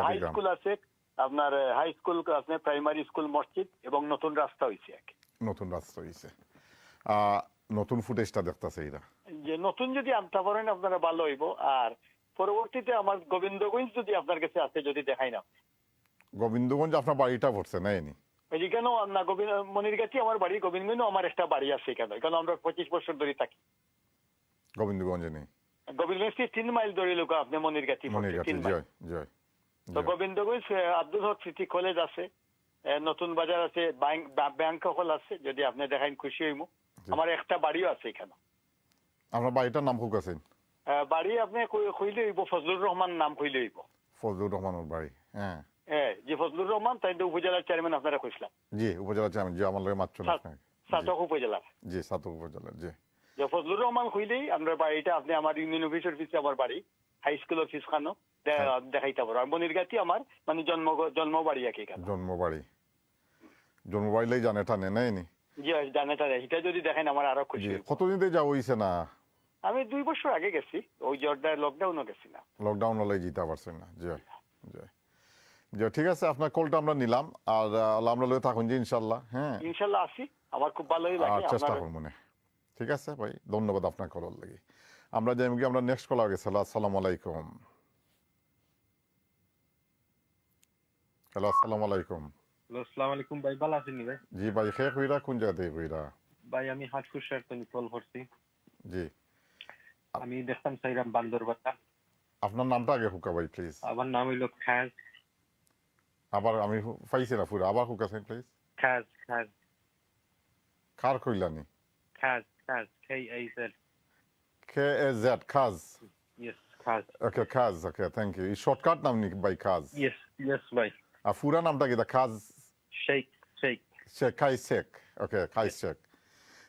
হাই স্কুল আছে আপনার, হাই স্কুল আছে, প্রাইমারি স্কুল, মসজিদ এবং নতুন রাস্তা হয়েছে, নতুন রাস্তা হয়েছে। নতুন ফুটেজটা দেখতেছে এরা। যে নতুন যদি আনতে পারেন আপনারা ভালো হইব। আর পরবর্তীতে আমার গোবিন্দগঞ্জ যদি আপনার কাছে আছে যদি দেখাই না। গোবিন্দগঞ্জ আপনার বাড়িটা পড়ছে না এনি? এখানেও না, মনিরগাছি আমার বাড়ি, গোবিন্দগঞ্জও আমার একটা বাড়ি আছে এখানে। কারণ আমরা 25 বছর ধরে থাকি গোবিন্দগঞ্জে নেই? গোবিন্দগঞ্জ থেকে 3 মাইল ধরে লোক আপনি মনিরগাছি মনিরগাছি। 3 মাইল। জয় জয়। তো গোবিন্দগঞ্জ আব্দুল হক সিটি কলেজ আছে, নতুন বাজার আছে, ব্যাংক হল আছে, যদি আপনি দেখাইন খুশি হইব। আমার একটা বাড়িও আছে এখানে। আপনার বাড়িটার নাম খুব আছেন? বাড়ি আপনি কইলে হইব ফজলুর রহমান নাম কইলে হইব। ফজলুর রহমানের বাড়ি? হ্যাঁ জি ফজলুর রহমান, তাই তো উপজেলার চেয়ারম্যান আপনারা কইছিলাম। জি উপজেলা চেয়ারম্যান, জি আমার লাগে মাত্র সাতক উপজেলার। জি সাতক উপজেলার। জি যে ফজলুর রহমান কইলেই আমরা বাড়িটা আপনি আমার ইউনিয়ন অফিসের পিছিয়ে আমার বাড়ি, হাই স্কুল অফিস খানো দেখাইতে পারো। আর মনিরগাতি আমার মানে জন্ম বাড়ি আর কি। জন্মবাড়ি? জন্মবাড়িলেই জানে টানে নাই নি? জি জানে টানে, এটা যদি দেখেন আমার আরো খুশি। কতদিন থেকে যাওয়া হইছে না? আমি 2 বছর আগে গেছি, ওই জর্দার লকডাউনও গেছি না। লকডাউন হলে যেতে পারছেন না? জি জি জি ঠিক আছে, আপনার কলটা আমরা নিলাম। আর আমরা লয়ে থাকুন যে ইনশাল্লাহ। হ্যাঁ ইনশাল্লাহ আসি, আমার খুব ভালোই লাগে। আর চেষ্টা করব মনে। ঠিক আছে ভাই, ধন্যবাদ আপনার কলার লাগি। আমরা যাই কি আমরা নেক্সট কলার গেছি। আসসালামু আলাইকুম। হ্যালো আসসালামু আলাইকুম। আসসালামু আলাইকুম ভাই, ভালো আছেন ভাই? জি ভাই, কে কইরা কোন জায়গা থেকে কইরা? ভাই আমি হাটপুর শহর থেকে কল করছি। জি আমি দেখতাম সাইরাম বান্দরবাটা। আপনার নামটা আগে হুকা ভাই প্লিজ। আমার নাম হইল খাজ। আবার আমি পাইছি না পুরো, আবার হুকাছেন প্লিজ। খাজ খাজ কার কইলানি? খাজ খাজ KAZ। KAZ খাজ? Yes, খাজ। ওকে খাজ, ওকে থ্যাংক ইউ। এই শর্টকাট নাম নি ভাই খাজ? Yes, yes ভাই। আর পুরা নামটা কি? দা খাজ Sheikh Sheikh Sheikh Kai Sheikh. Okay, Kai Sheikh.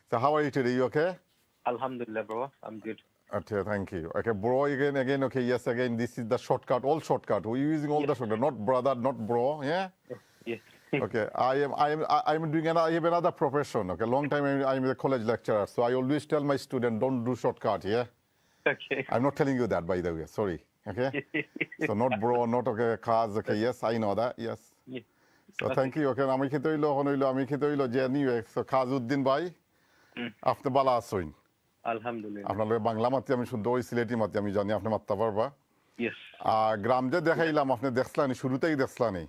So how are you today? You okay? Alhamdulillah bro, I'm good. Okay, thank you. Okay, bro, again, okay, yes, again, this is the shortcut, all shortcut. We're using all the shortcut, not brother, not bro, yeah? Yes. Okay, I'm doing I have another profession, okay, long time I'm a college lecturer, so I always tell my student, don't do shortcut, yeah? Okay. I'm not telling you that, by the way, sorry, okay? So not bro, not okay, cars, okay, yes, I know that, yes. Yeah. So thank you, okay, আমি খেতে হইলো যে anyway, so খাজউদ্দিন ভাই, আপনি ভালো আছেন? আলহামদুলিল্লাহ। আপনার বাংলা মাতি আমি শুনতে, ওই সিলেটি মাতি আমি জানি, আপনি মারতে পারবা। Yes. আর গ্রাম যে দেখাইলাম আপনি দেখছলানি, শুরুতেই দেখছলানি?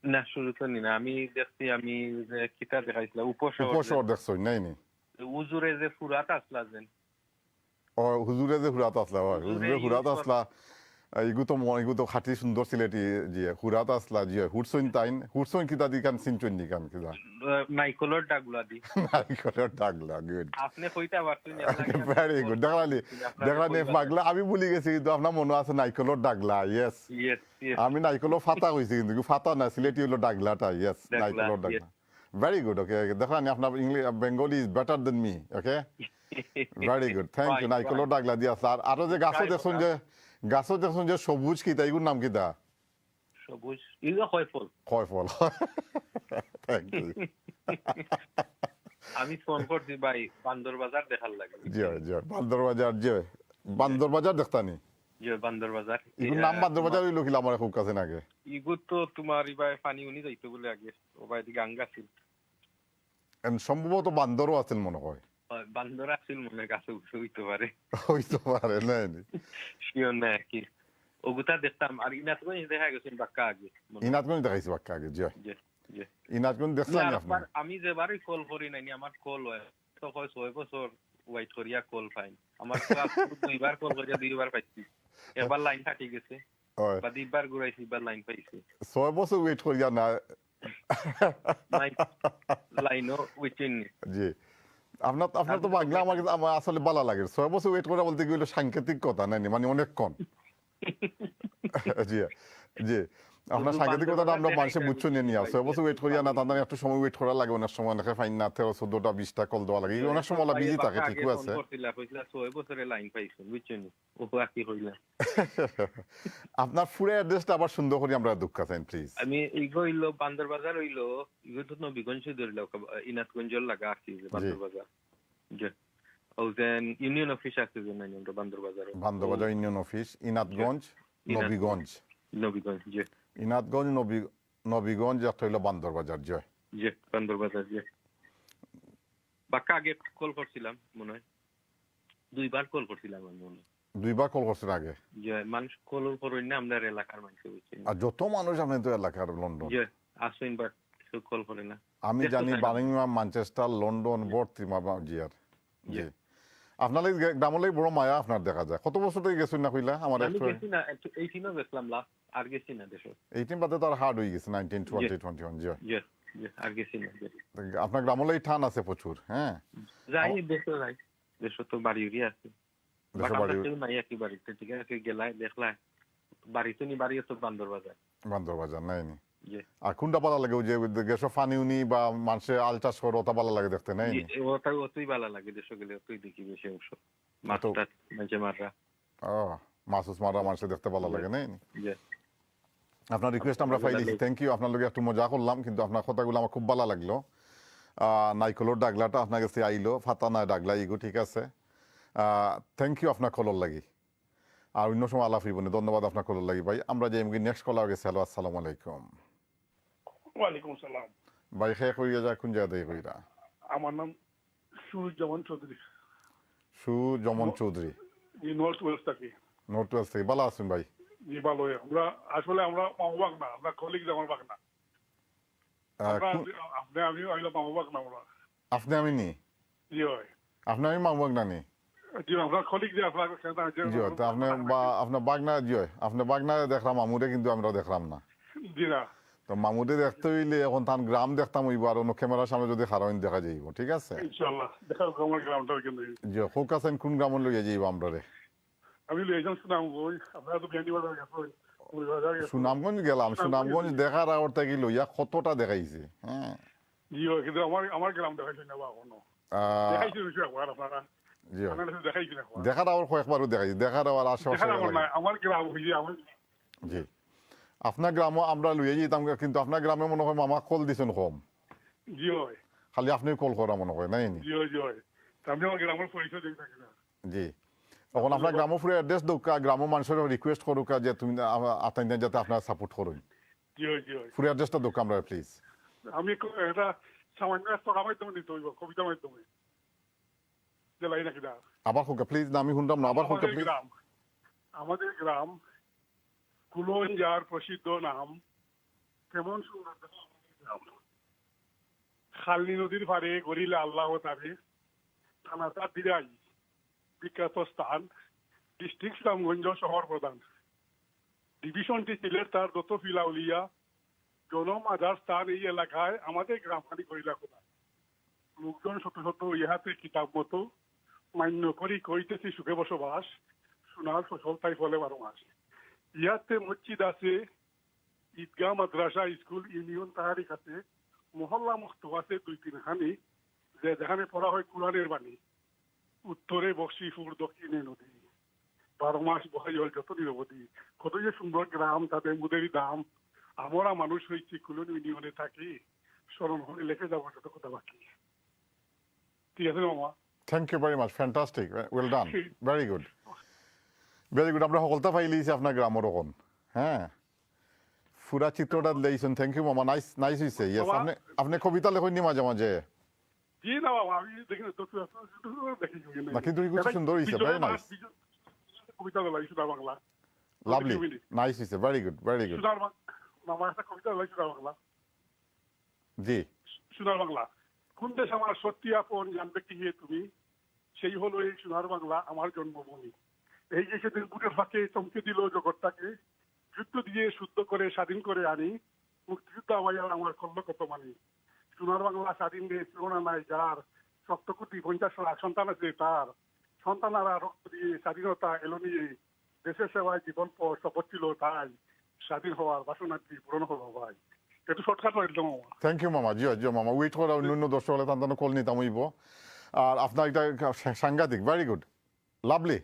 না শুরুতে না, আমি দেখছি আমি যে কিতা দেখাইছিলাম উপশহর দেখছই নাই নি? হুজুরে যে ফুরাত আসলা যেন। ও হুজুরে যে হুরাত আসলা, হুজুরে হুরাত আসলা, এগু তো খাটি সুন্দর সিলেটি জিয়ে হুরাত আসলা জিয়ে হুরসইন তাইন, হুরসইন কিতা দি কান সিনচইন নি কান কিতা? নাইকলর ডাগলা দি। নাইকলর ডাগলা, গুড। আপনি কইতা পারছেন? ভেরি গুড, দেখলানি পাগলা, আমি ভুলি গেছি কিন্তু আপনার মনে আছে নাইকলর ডাগলা, ইয়েস। Yes, yes. আমি নাইকলর ফাতা কইছি কিন্তু ফাতা না, সিলেটি হলো ডাগলাটা, ইয়েস, নাইকলর ডাগলা। Very good, okay. দেখলানি আপনার English Bengali is better than me, okay? Very good, thank you. নাইকলর ডাগলা দিয়া আছে। আর আরো যে গাছও দেখুন যে সবুজ কিতা, এগুর নাম কিতা? সবুজ ইগো কয়ফল। কয়ফল, থ্যাংক ইউ। আমি ফোন করছি ভাই, বান্দর বাজার দেখার লাগে। জি জি, বান্দর বাজার দেখতানি? জি বান্দর বাজার। এগুর নাম বান্দর বাজার হইলো কি আমার খুব কাছে আগে? ইগো তো তোমার ইবাই পানি উনি যাইতো বলে আগে, ও ভাই দিকে গাঙ্গা ছিল। সম্ভবত বান্দরও আছেন মনে হয়। বান্দর আছিল মনে কাছে হইতে পারে। হইতে পারে না? শিওর না কি ওগুতা দেখতাম। আর ইনাতগঞ্জ দেখা গেছেন বাক্কা আগে। ইনাতগঞ্জ দেখাইছি বাক্কা আগে, জি জি। ইনাতগঞ্জ দেখছেন আপনি? আমি যেবারই কল করি নাই, আমার কল হয় তো 6 বছর ওয়েট করিয়া কল পাই। আমার তো 2বার কল করিয়া 2বার পাইছি। একবার লাইন কাটি গেছে, বা 2বার ঘুরাইছি, এবার লাইন পাইছি। 6 বছর ওয়েট করিয়া না লাইনও উইচিন। জি, আপনার তো বাংলা আমার আসলে ভালো লাগে। 6 বছর ওয়েট করা বলতে গেলে সাংকেতিক কথা নাই, মানে অনেকক্ষণ। জি জি, আপনার সাংকেতিকতাটা আমরা মানুষের বুঝছো নিয়ে 6 বছর ওয়েট করিয়া না, তাদের একটু সময় ওয়েট করা লাগে, অনেক সময় অনেকে ফাইন না 13, 14টা 20টা কল দেওয়া লাগে, অনেক সময় বিজি থাকে, ঠিকই আছে। 6 বছরে লাইন পাইছো বুঝছেন, ও কি হইলা। আপনার পুরো অ্যাড্রেসটা আবার সুন্দর করে আমরা দুঃখ চাই প্লিজ। আমি ইগো হইলো বান্দর বাজার হইলো, ইগো তো নবীগঞ্জ ধরিল, ইনাতগঞ্জের লাগা আছে যে বান্দর বাজার। জি, ও দেন ইউনিয়ন অফিস আছে যে নাই আমরা বান্দর বাজার ইউনিয়ন অফিস, ইনাতগঞ্জ, নবীগঞ্জ। জি ইনাতগঞ্জ, নবীগঞ্জ, একটা হইলো বান্দর বাজার। জি জি, বান্দর বাজার। জি বাক্কা আগে কল করছিলাম মনে হয় 2বার কল করছিলাম আমি মনে হয় 2বার কল করছেন আগে যে মানুষ কল করেন না আমাদের এলাকার মানুষ বুঝছেন আর যত মানুষ আপনি তো এলাকার লন্ডন যে আসেন বাট কেউ কল করে না আমি জানি বার্মিংহাম ম্যানচেস্টার লন্ডন ভর্তি মামা জিয়ার জি আপনার গ্রামলে বড় মায়া আপনার দেখা যায় কত বছর থেকে গেছেন না কইলা আমার আমি গেছি না 18 এ গেছিলাম লাস্ট আর গেছি না দেশে 18 বাদে তো আর হার্ড হয়ে গেছে 19 20 21 জি জি আর গেছি না আপনার গ্রামলেই ঠান আছে প্রচুর হ্যাঁ যাই দেশে যাই দেশে তো বাড়ি আছে দেশে বাড়ি নাই একই বাড়িতে ঠিক আছে গেলাই দেখলাই বাড়িতে নি বাড়ি তো বান্দর বাজার নাই নি জি আর কোনটা ভালো লাগে ওই যে গেছো ফানি উনি বা মানুষে আলট্রাস করে ওটা ভালো লাগে দেখতে নাই নি ওটা অতই ভালো লাগে দেশে গেলে অতই দেখি বেশি অংশ মাছটা মাঝে মাররা ও মাসুস মারা মানুষে দেখতে ভালো লাগে নাই নি জি আপনার রিকোয়েস্ট আমরা ফাইলিছি থ্যাংক ইউ আপনার লগে একটু মজা করলাম কিন্তু আপনার কথাগুলো আমার খুব ভালো লাগলো নাইকলর ডাগলাটা আপনার কাছে আইলো ফাতা নাই ডাগলা ইগো ঠিক আছে থ্যাংক ইউ আপনার কলর লাগি আর অন্য সময় আলাপ হইব ধন্যবাদ আপনার কলর লাগি ভাই আমরা যে নেক্সট কলার গেছি হ্যালো আসসালামু আলাইকুম ওয়ালাইকুম সালাম ভাই খেয়ে কইয়া যায় কোন জায়গা থেকে কইরা আমার নাম সুজমন চৌধুরী সুজমন চৌধুরী নর্থ ওয়েস্ট থাকি নর্থ ওয়েস্ট থেকে ভালো আছেন ভাই জি ভালো আমরা আসলে আমরা মামবাগ না আমরা কলিগ আমার বাগ না আপনি আমি আইলাম মামবাগ না আমরা আপনি আমি নি জি হয় আপনি আমি মামবাগ না নি জি আমরা কলিগ যে আপনার জি তো আপনি আপনার বাগনা জি আপনি বাগনা দেখলাম মামুরে কিন্তু আমরা দেখলাম না জি না তো মামুদে দেখতে হইলে এখন তার গ্রাম দেখতাম হইব আর অন্য ক্যামেরার সামনে যদি হারাইন দেখা যাইব ঠিক আছে ইনশাআল্লাহ দেখা আমার গ্রামটা কিন্তু জি হোক আছেন কোন গ্রাম লইয়া যাইব আমরা রে আমি লইজাম সুনামগঞ্জ আপনারা তো বিয়ানি বাজার গেছেন সুনামগঞ্জ গেলাম সুনামগঞ্জ দেখার আওয়ার থেকে লইয়া কতটা দেখাইছে হ্যাঁ জি হয় কিন্তু আমার গ্রাম দেখাইছে না বা কোনো দেখাইছে একবার আপনারা জি দেখাইছে না দেখার আওয়ার কয়েকবারও দেখাইছে দেখার আওয়ার আশেপাশে আমার গ্রাম হইছে আমার জি আপনার গ্রামও আমরা লইয়া যেতাম কিন্তু আপনার গ্রামে মনে হয় মামা কল দিছেন কম জি হয় খালি আপনি কল করা মনে হয় নাই নি জি হয় জি হয় আমি আমার গ্রামের পরিচয় দেখি থাকি না জি তখন আপনার গ্রাম ফুরে অ্যাড্রেস দৌকা গ্রাম মানুষের রিকোয়েস্ট করুকা যে তুমি আতাই যাতে আপনার সাপোর্ট করুন জি হয় জি হয় ফুরে অ্যাড্রেসটা দৌকা আমরা প্লিজ আমি এটা সামান্য টাকা মাধ্যমে দিতে হইব কবিতা মাধ্যমে যে লাই নাকি না আবার হোকা প্লিজ না আমি শুনতাম না আবার হোকা প্লিজ আমাদের গ্রাম কুলঞ্জার প্রসিদ্ধ নাম কেমন সুন্দর গ্রাম খালনি নদীর পাড়ে গড়িলে আল্লাহ তাবে থানাটা দিরাই বিখ্যাত স্থান ডিস্ট্রিক্ট সুনামগঞ্জ শহর প্রধান ডিভিশনটি সিলেট তার দত ফিলাউলিয়া জনমাজার স্থান এই এলাকায় আমাদের গ্রামখানি কইলা কোথা লোকজন শত শত ইহাতে কিতাব মতো মান্য করি কইতেছি সুখে বসবাস সোনার ফসল তাই ফলে 12 মাস ইয়াতে মসজিদ আছে ঈদগাহ মাদ্রাসা স্কুল ইউনিয়ন তাহারি কাছে মহল্লা মুক্ত আছে 2-3 খানি যে যেখানে পড়া হয় কোরআনের বাণী উত্তরে বক্সিপুর দক্ষিণে নদী 12 মাস বহাই হল যত নিরবধি কত যে সুন্দর গ্রাম তাদের মুদেরই দাম আমরা মানুষ হয়েছি কুলন ইউনিয়নে থাকি স্মরণ হলে লেখে যাবো যত কথা বাকি ঠিক আছে মামা thank you very much fantastic well done very good আমরা সকলটা পাইলিছি আপনার গ্রামের ওখান হ্যাঁ পুরা চিত্রটা দিয়েছেন থ্যাংক ইউ মামা নাইস নাইস হয়েছে ইয়েস আপনি কবিতা লেখেননি মাঝে মাঝে জি না বাবা আমি দেখি দেখি না কিন্তু সুন্দর হয়েছে ভেরি নাইস কবিতা লাগি সুদা বাংলা লাভলি নাইস হয়েছে ভেরি গুড ভেরি গুড মামা একটা কবিতা লাগি সুদা বাংলা জি সোনার বাংলা কোন দেশ আমার সত্যি আপন জানবে কি হে তুমি সেই হলো এই সোনার বাংলা আমার জন্মভূমি এই যে সেদিন বুকের ফাঁকে চমকে দিল জগৎটাকে যুদ্ধ দিয়ে শুদ্ধ করে স্বাধীন করে আনি মুক্তিযুদ্ধ আমার করলো কত মানি সোনার বাংলা স্বাধীন দেশ তুলনা নাই যার 70 কোটি 50 লাখ সন্তান আছে তার সন্তানারা রক্ত দিয়ে স্বাধীনতা এলো নিয়ে দেশের সেবায় জীবন পর শপথ ছিল তাই স্বাধীন হওয়ার বাসনাটি পূরণ হলো ভাই একটু শর্টকাট একদম মামা থ্যাংক ইউ মামা জি জি মামা ওয়েট করা অন্য দর্শক হলে তার কল নিতাম হইব আর আপনার এটা সাংঘাতিক very good lovely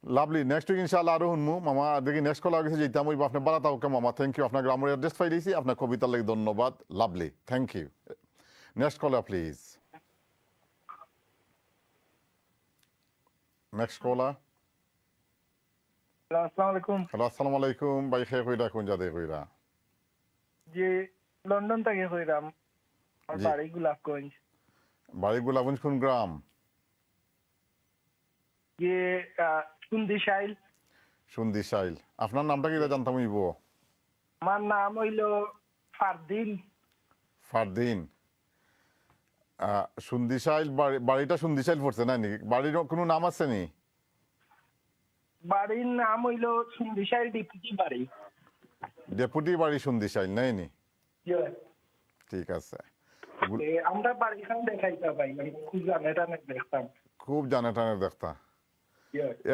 lovely next week ইনশাআল্লাহ আরো শুনমু মামা দেখি নেক্সট কল আগে যেতাম হইব আপনি বাড়াতা ওকে মামা থ্যাংক ইউ আপনার গ্রামের অ্যাড্রেস পাই দিয়েছি আপনার কবিতার লাগি ধন্যবাদ lovely thank you next caller please next caller আসসালামু আলাইকুম হ্যালো আসসালামু আলাইকুম ভাই খেয়ে কইরা কোন জায়গায় কইরা জি লন্ডন থেকে কইরাম আর বাড়ি গোলাপগঞ্জ বাড়ি গোলাপগঞ্জ কোন গ্রাম? সুন্দিশাইল। সুন্দিশাইল। আপনার নামটা কি জানতাম হইব? আমার নাম হইল ফারদিন। ফারদিন। সুন্দিশাইল বাড়িটা সুন্দিশাইল পড়ছে না নি? বাড়ির কোনো নাম আছে নি? বাড়ির নাম হইল সুন্দিশাইল ডেপুটি বাড়ি। ডেপুটি বাড়ি সুন্দিশাইল নাই নি? ঠিক আছে। আমরা বাড়িখান দেখাইতে পাই, খুব জানে টানে দেখতাম। খুব জানে টানে দেখতা।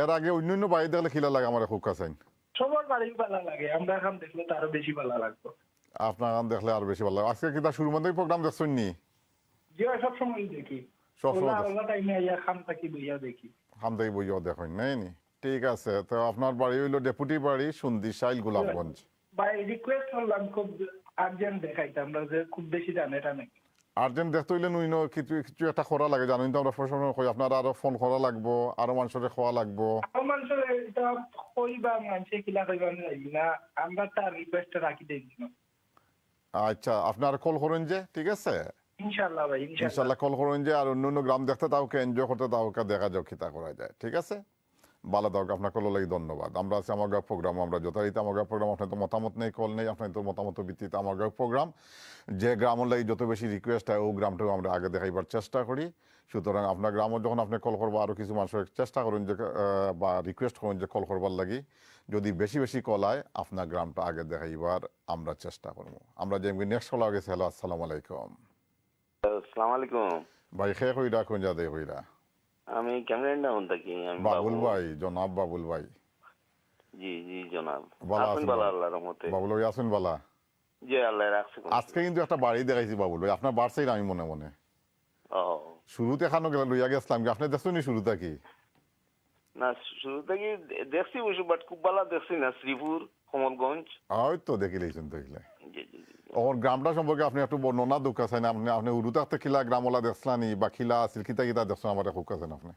এর আগে অন্য বাড়ি দেখলে খিলা লাগে আমার খুব কাছে। সবার বাড়ি ভালো লাগে, আমরা এখন দেখলে তো আরো বেশি ভালো লাগতো। আপনার গান দেখলে আরো বেশি ভালো লাগে। আজকে কি তার শুরু মধ্যে প্রোগ্রাম দেখছেন নি? সব সময় দেখি, সব সময় টাইমে আইয়া খাম থাকি বইয়া দেখি। খাম থেকে বইয়াও দেখেন নাই নি? ঠিক আছে। তো আপনার বাড়ি হইলো ডেপুটি বাড়ি সুন্দিশাইল গোলাপগঞ্জ। ভাই রিকোয়েস্ট করলাম খুব আর্জেন্ট দেখাইতে, আমরা যে খুব বেশি জানে টানে। আর্জেন্ট দেখতে হইলে নুইনো কিছু কিছু একটা করা লাগে, জানেন তো আমরা প্রশ্ন কই আপনার আরো ফোন করা লাগবো, আরো মানুষের খাওয়া লাগবো। আরো মানুষের এটা কইবা মানুষে কিলা কইবা না, আমরা তার রিকোয়েস্ট রাখি দেই না। আচ্ছা, আপনার কল করেন যে, ঠিক আছে? ইনশাআল্লাহ ভাই, ইনশাআল্লাহ কল করেন যে। আর অন্য গ্রাম দেখতে তাওকে এনজয় করতে তাওকে দেখা যাক কিতা করা যায়, ঠিক আছে? ভালো থাক, আপনার কল লাগি ধন্যবাদ। আমরা আছি আমার প্রোগ্রাম, আমরা যথারীতি আমার প্রোগ্রাম, আপনার তো মতামত নেই, কল নেই, আপনার তো মতামত ভিত্তিতে আমার প্রোগ্রাম। যে গ্রামের লাগি যত বেশি রিকোয়েস্ট হয় ও গ্রামটাও আমরা আগে দেখাইবার চেষ্টা করি। সুতরাং আপনার গ্রামে যখন আপনি কল করবো আরও কিছু মানুষের চেষ্টা করুন যে বা রিকোয়েস্ট করুন যে কল করবার লাগি। যদি বেশি বেশি কল হয় আপনার গ্রামটা আগে দেখাইবার আমরা চেষ্টা করবো। আমরা যে নেক্সট কল আগে হ্যালো, আসসালামু আলাইকুম। আসসালামু আলাইকুম ভাই, খেয়ে কইরা কোন জাদে কইরা? আমি ক্যামেরান ডাউন থাকি। আমি বাবুল ভাই, জনাব বাবুল ভাই। জি জি জনাব। ভালো আছেন আছেন? ভালো আল্লাহর রহমতে। বাবুল ভাই আছেন বালা? জি আল্লাহ রাখছে। আজকে কিন্তু একটা বাড়ি দেখাইছি বাবুল ভাই, আপনার বাড়ছেই না আমি মনে মনে। ও শুরুতে এখানে লইয়া গেছিলাম কি, আপনি দেখছেন নি শুরুতে কি? না শুরু থেকে দেখছি অবশ্য, বাট খুব ভালো দেখছি না। শ্রীপুর, কমলগঞ্জ। ওই তো দেখি লইছেন তো এগুলা। জি জি জি। ওর গ্রামটা সম্পর্কে আপনি একটু বর্ণনা দুঃখ আছেন। আপনি আপনি উরু থাকতে খিলা গ্রামওয়ালা দেখছিলানি বা খিলা আছিল কিতা কিতা দেখছেন আমার খুব কাছেন আপনি?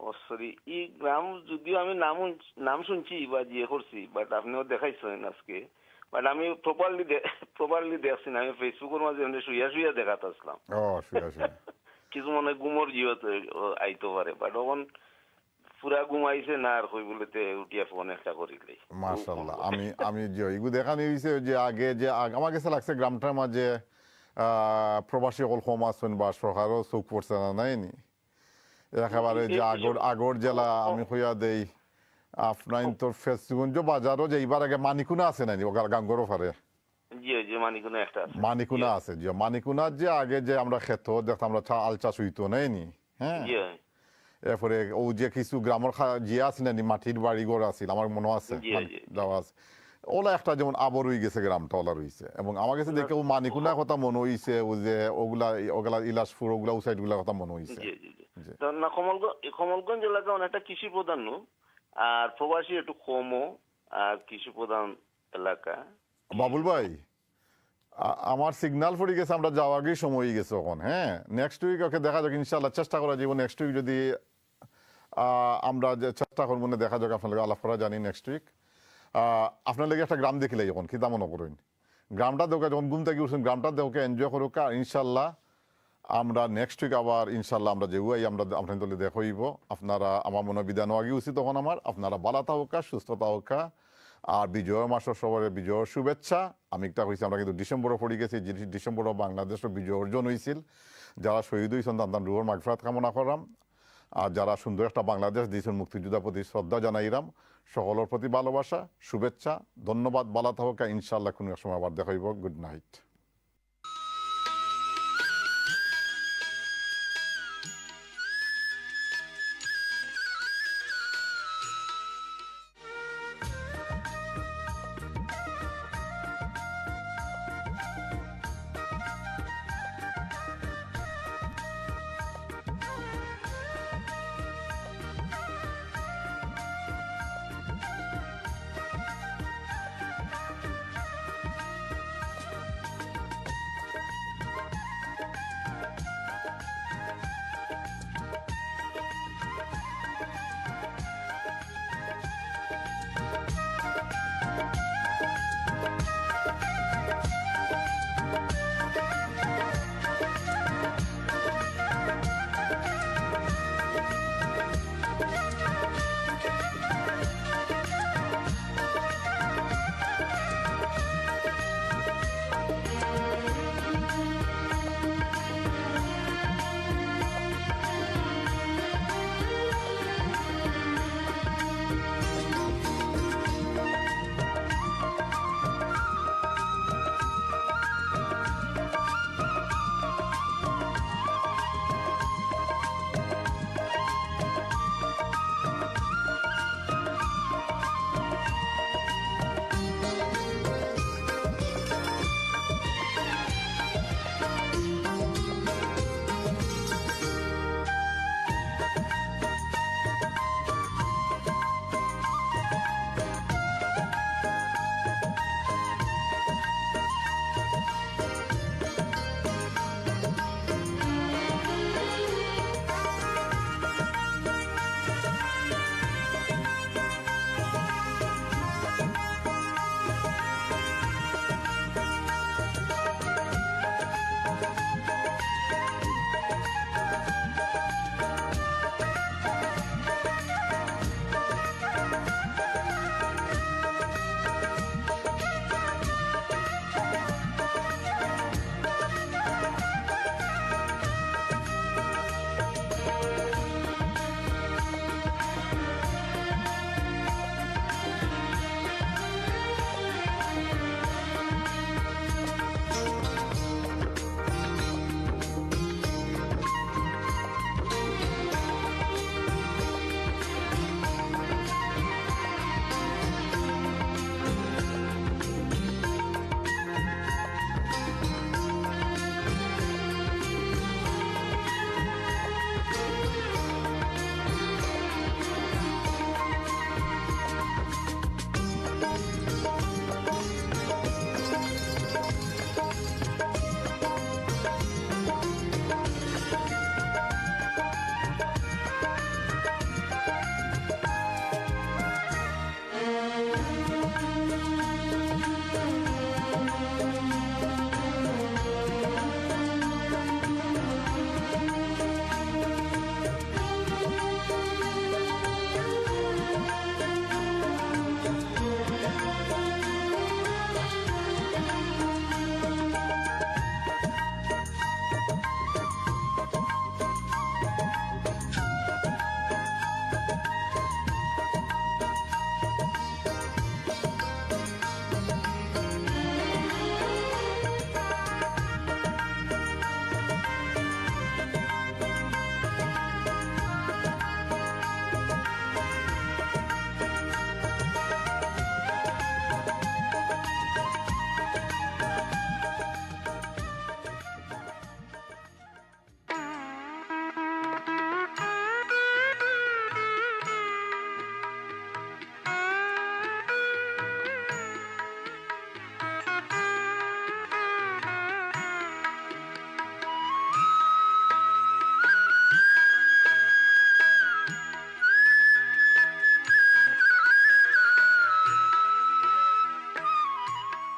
ও সরি, এই গ্রাম যদিও আমি নাম শুনছি বা জিয়ে করছি, বাট আপনিও দেখাইছেন আজকে। বাট আমি প্রপারলি দেখছি না। আমি ফেসবুকের মাঝে এমনি শুইয়া শুইয়া দেখাতে আসলাম। ও শুয়া শুয়া। কিছু মনে গুমর জিওতে আইতে পারে, বাট তখন পুরা ঘুমাইছে না আর কই বলেতে উঠিয়া ফোন একটা করিলেই। মাশাআল্লাহ। আমি যে ইগু দেখানি হইছে যে আগে যে আমার কাছে লাগছে গ্রামটার মাঝে প্রবাসী সকল কম আছেন বা সরকারও চোখ পড়ছে না নাই নি? একেবারে যে আগর জেলা আমি কইয়া দেই আপনার তোর ফেসগঞ্জ বাজারও যে এইবার আগে মানিকুনা আছে নানি ওখানে গাঙ্গরও পারে? জি জি মানিকুনা একটা আছে। মানিকুনা আছে, যে মানিকুনার যে আগে যে আমরা খেত দেখতাম আমরা আল চাষ হইতো নাই নি? হ্যাঁ, এরপরে ও যে কিছু গ্রামের জিয়া আছে নানি মাটির বাড়ি ঘর আছিল আমার মনে আছে যাওয়া আছে। ওলা একটা যেমন আবর হয়ে গেছে গ্রামটা ওলা রয়েছে। এবং আমার কাছে দেখে ও মানিকুনার কথা মনে হইছে, ও যে ওগুলা ইলাসপুর ওগুলা ও সাইড গুলার কথা মনে হইছে। না কমলগঞ্জ এলাকা অনেকটা কৃষি প্রধান, আর প্রবাসী একটু কমও, আর কৃষি প্রধান এলাকা। বাবুল ভাই, আমার সিগন্যাল পড়ে গেছে, আমরা যাওয়ার আগেই সময় হয়ে গেছে এখন। হ্যাঁ, নেক্সট উইক ওকে দেখা যাক ইনশাল্লাহ, চেষ্টা করা যাবো নেক্সট উইক যদি আমরা যে চেষ্টা করবো না দেখা যাক আপনার আলাপ করা জানি নেক্সট উইক। আপনার লেগে একটা গ্রাম দেখিলে যখন কি মনে করেন গ্রামটা দেখে যখন ঘুম থেকে উঠছেন গ্রামটা দেখে এনজয় করুক। আর ইনশাল্লাহ আমরা নেক্সট উইক আবার ইনশাল্লাহ আমরা যেগুলাই আমরা আপনার দলে দেখাইব। আপনারা আমার মনে বিদায় নেওয়া আগে উচিত তখন আমার আপনারা ভালো থাকা সুস্থতা হোকা। আর বিজয় মাসের সবার বিজয়ের শুভেচ্ছা। আমি একটা কইছি আমরা কিন্তু ডিসেম্বরও পড়ে গেছি, ডিসেম্বরও বাংলাদেশের বিজয় অর্জন হয়েছিল। যারা শহীদ হয়েছেন তাদের রুহর মাগফিরাত কামনা করাম। আর যারা সুন্দর একটা বাংলাদেশ দিয়েছেন মুক্তিযোদ্ধার প্রতি শ্রদ্ধা জানাইরাম। সকলের প্রতি ভালোবাসা শুভেচ্ছা ধন্যবাদ। ভালো থাকা ইনশাল্লাহ কোনো এক সময় আবার দেখাইব। Good night.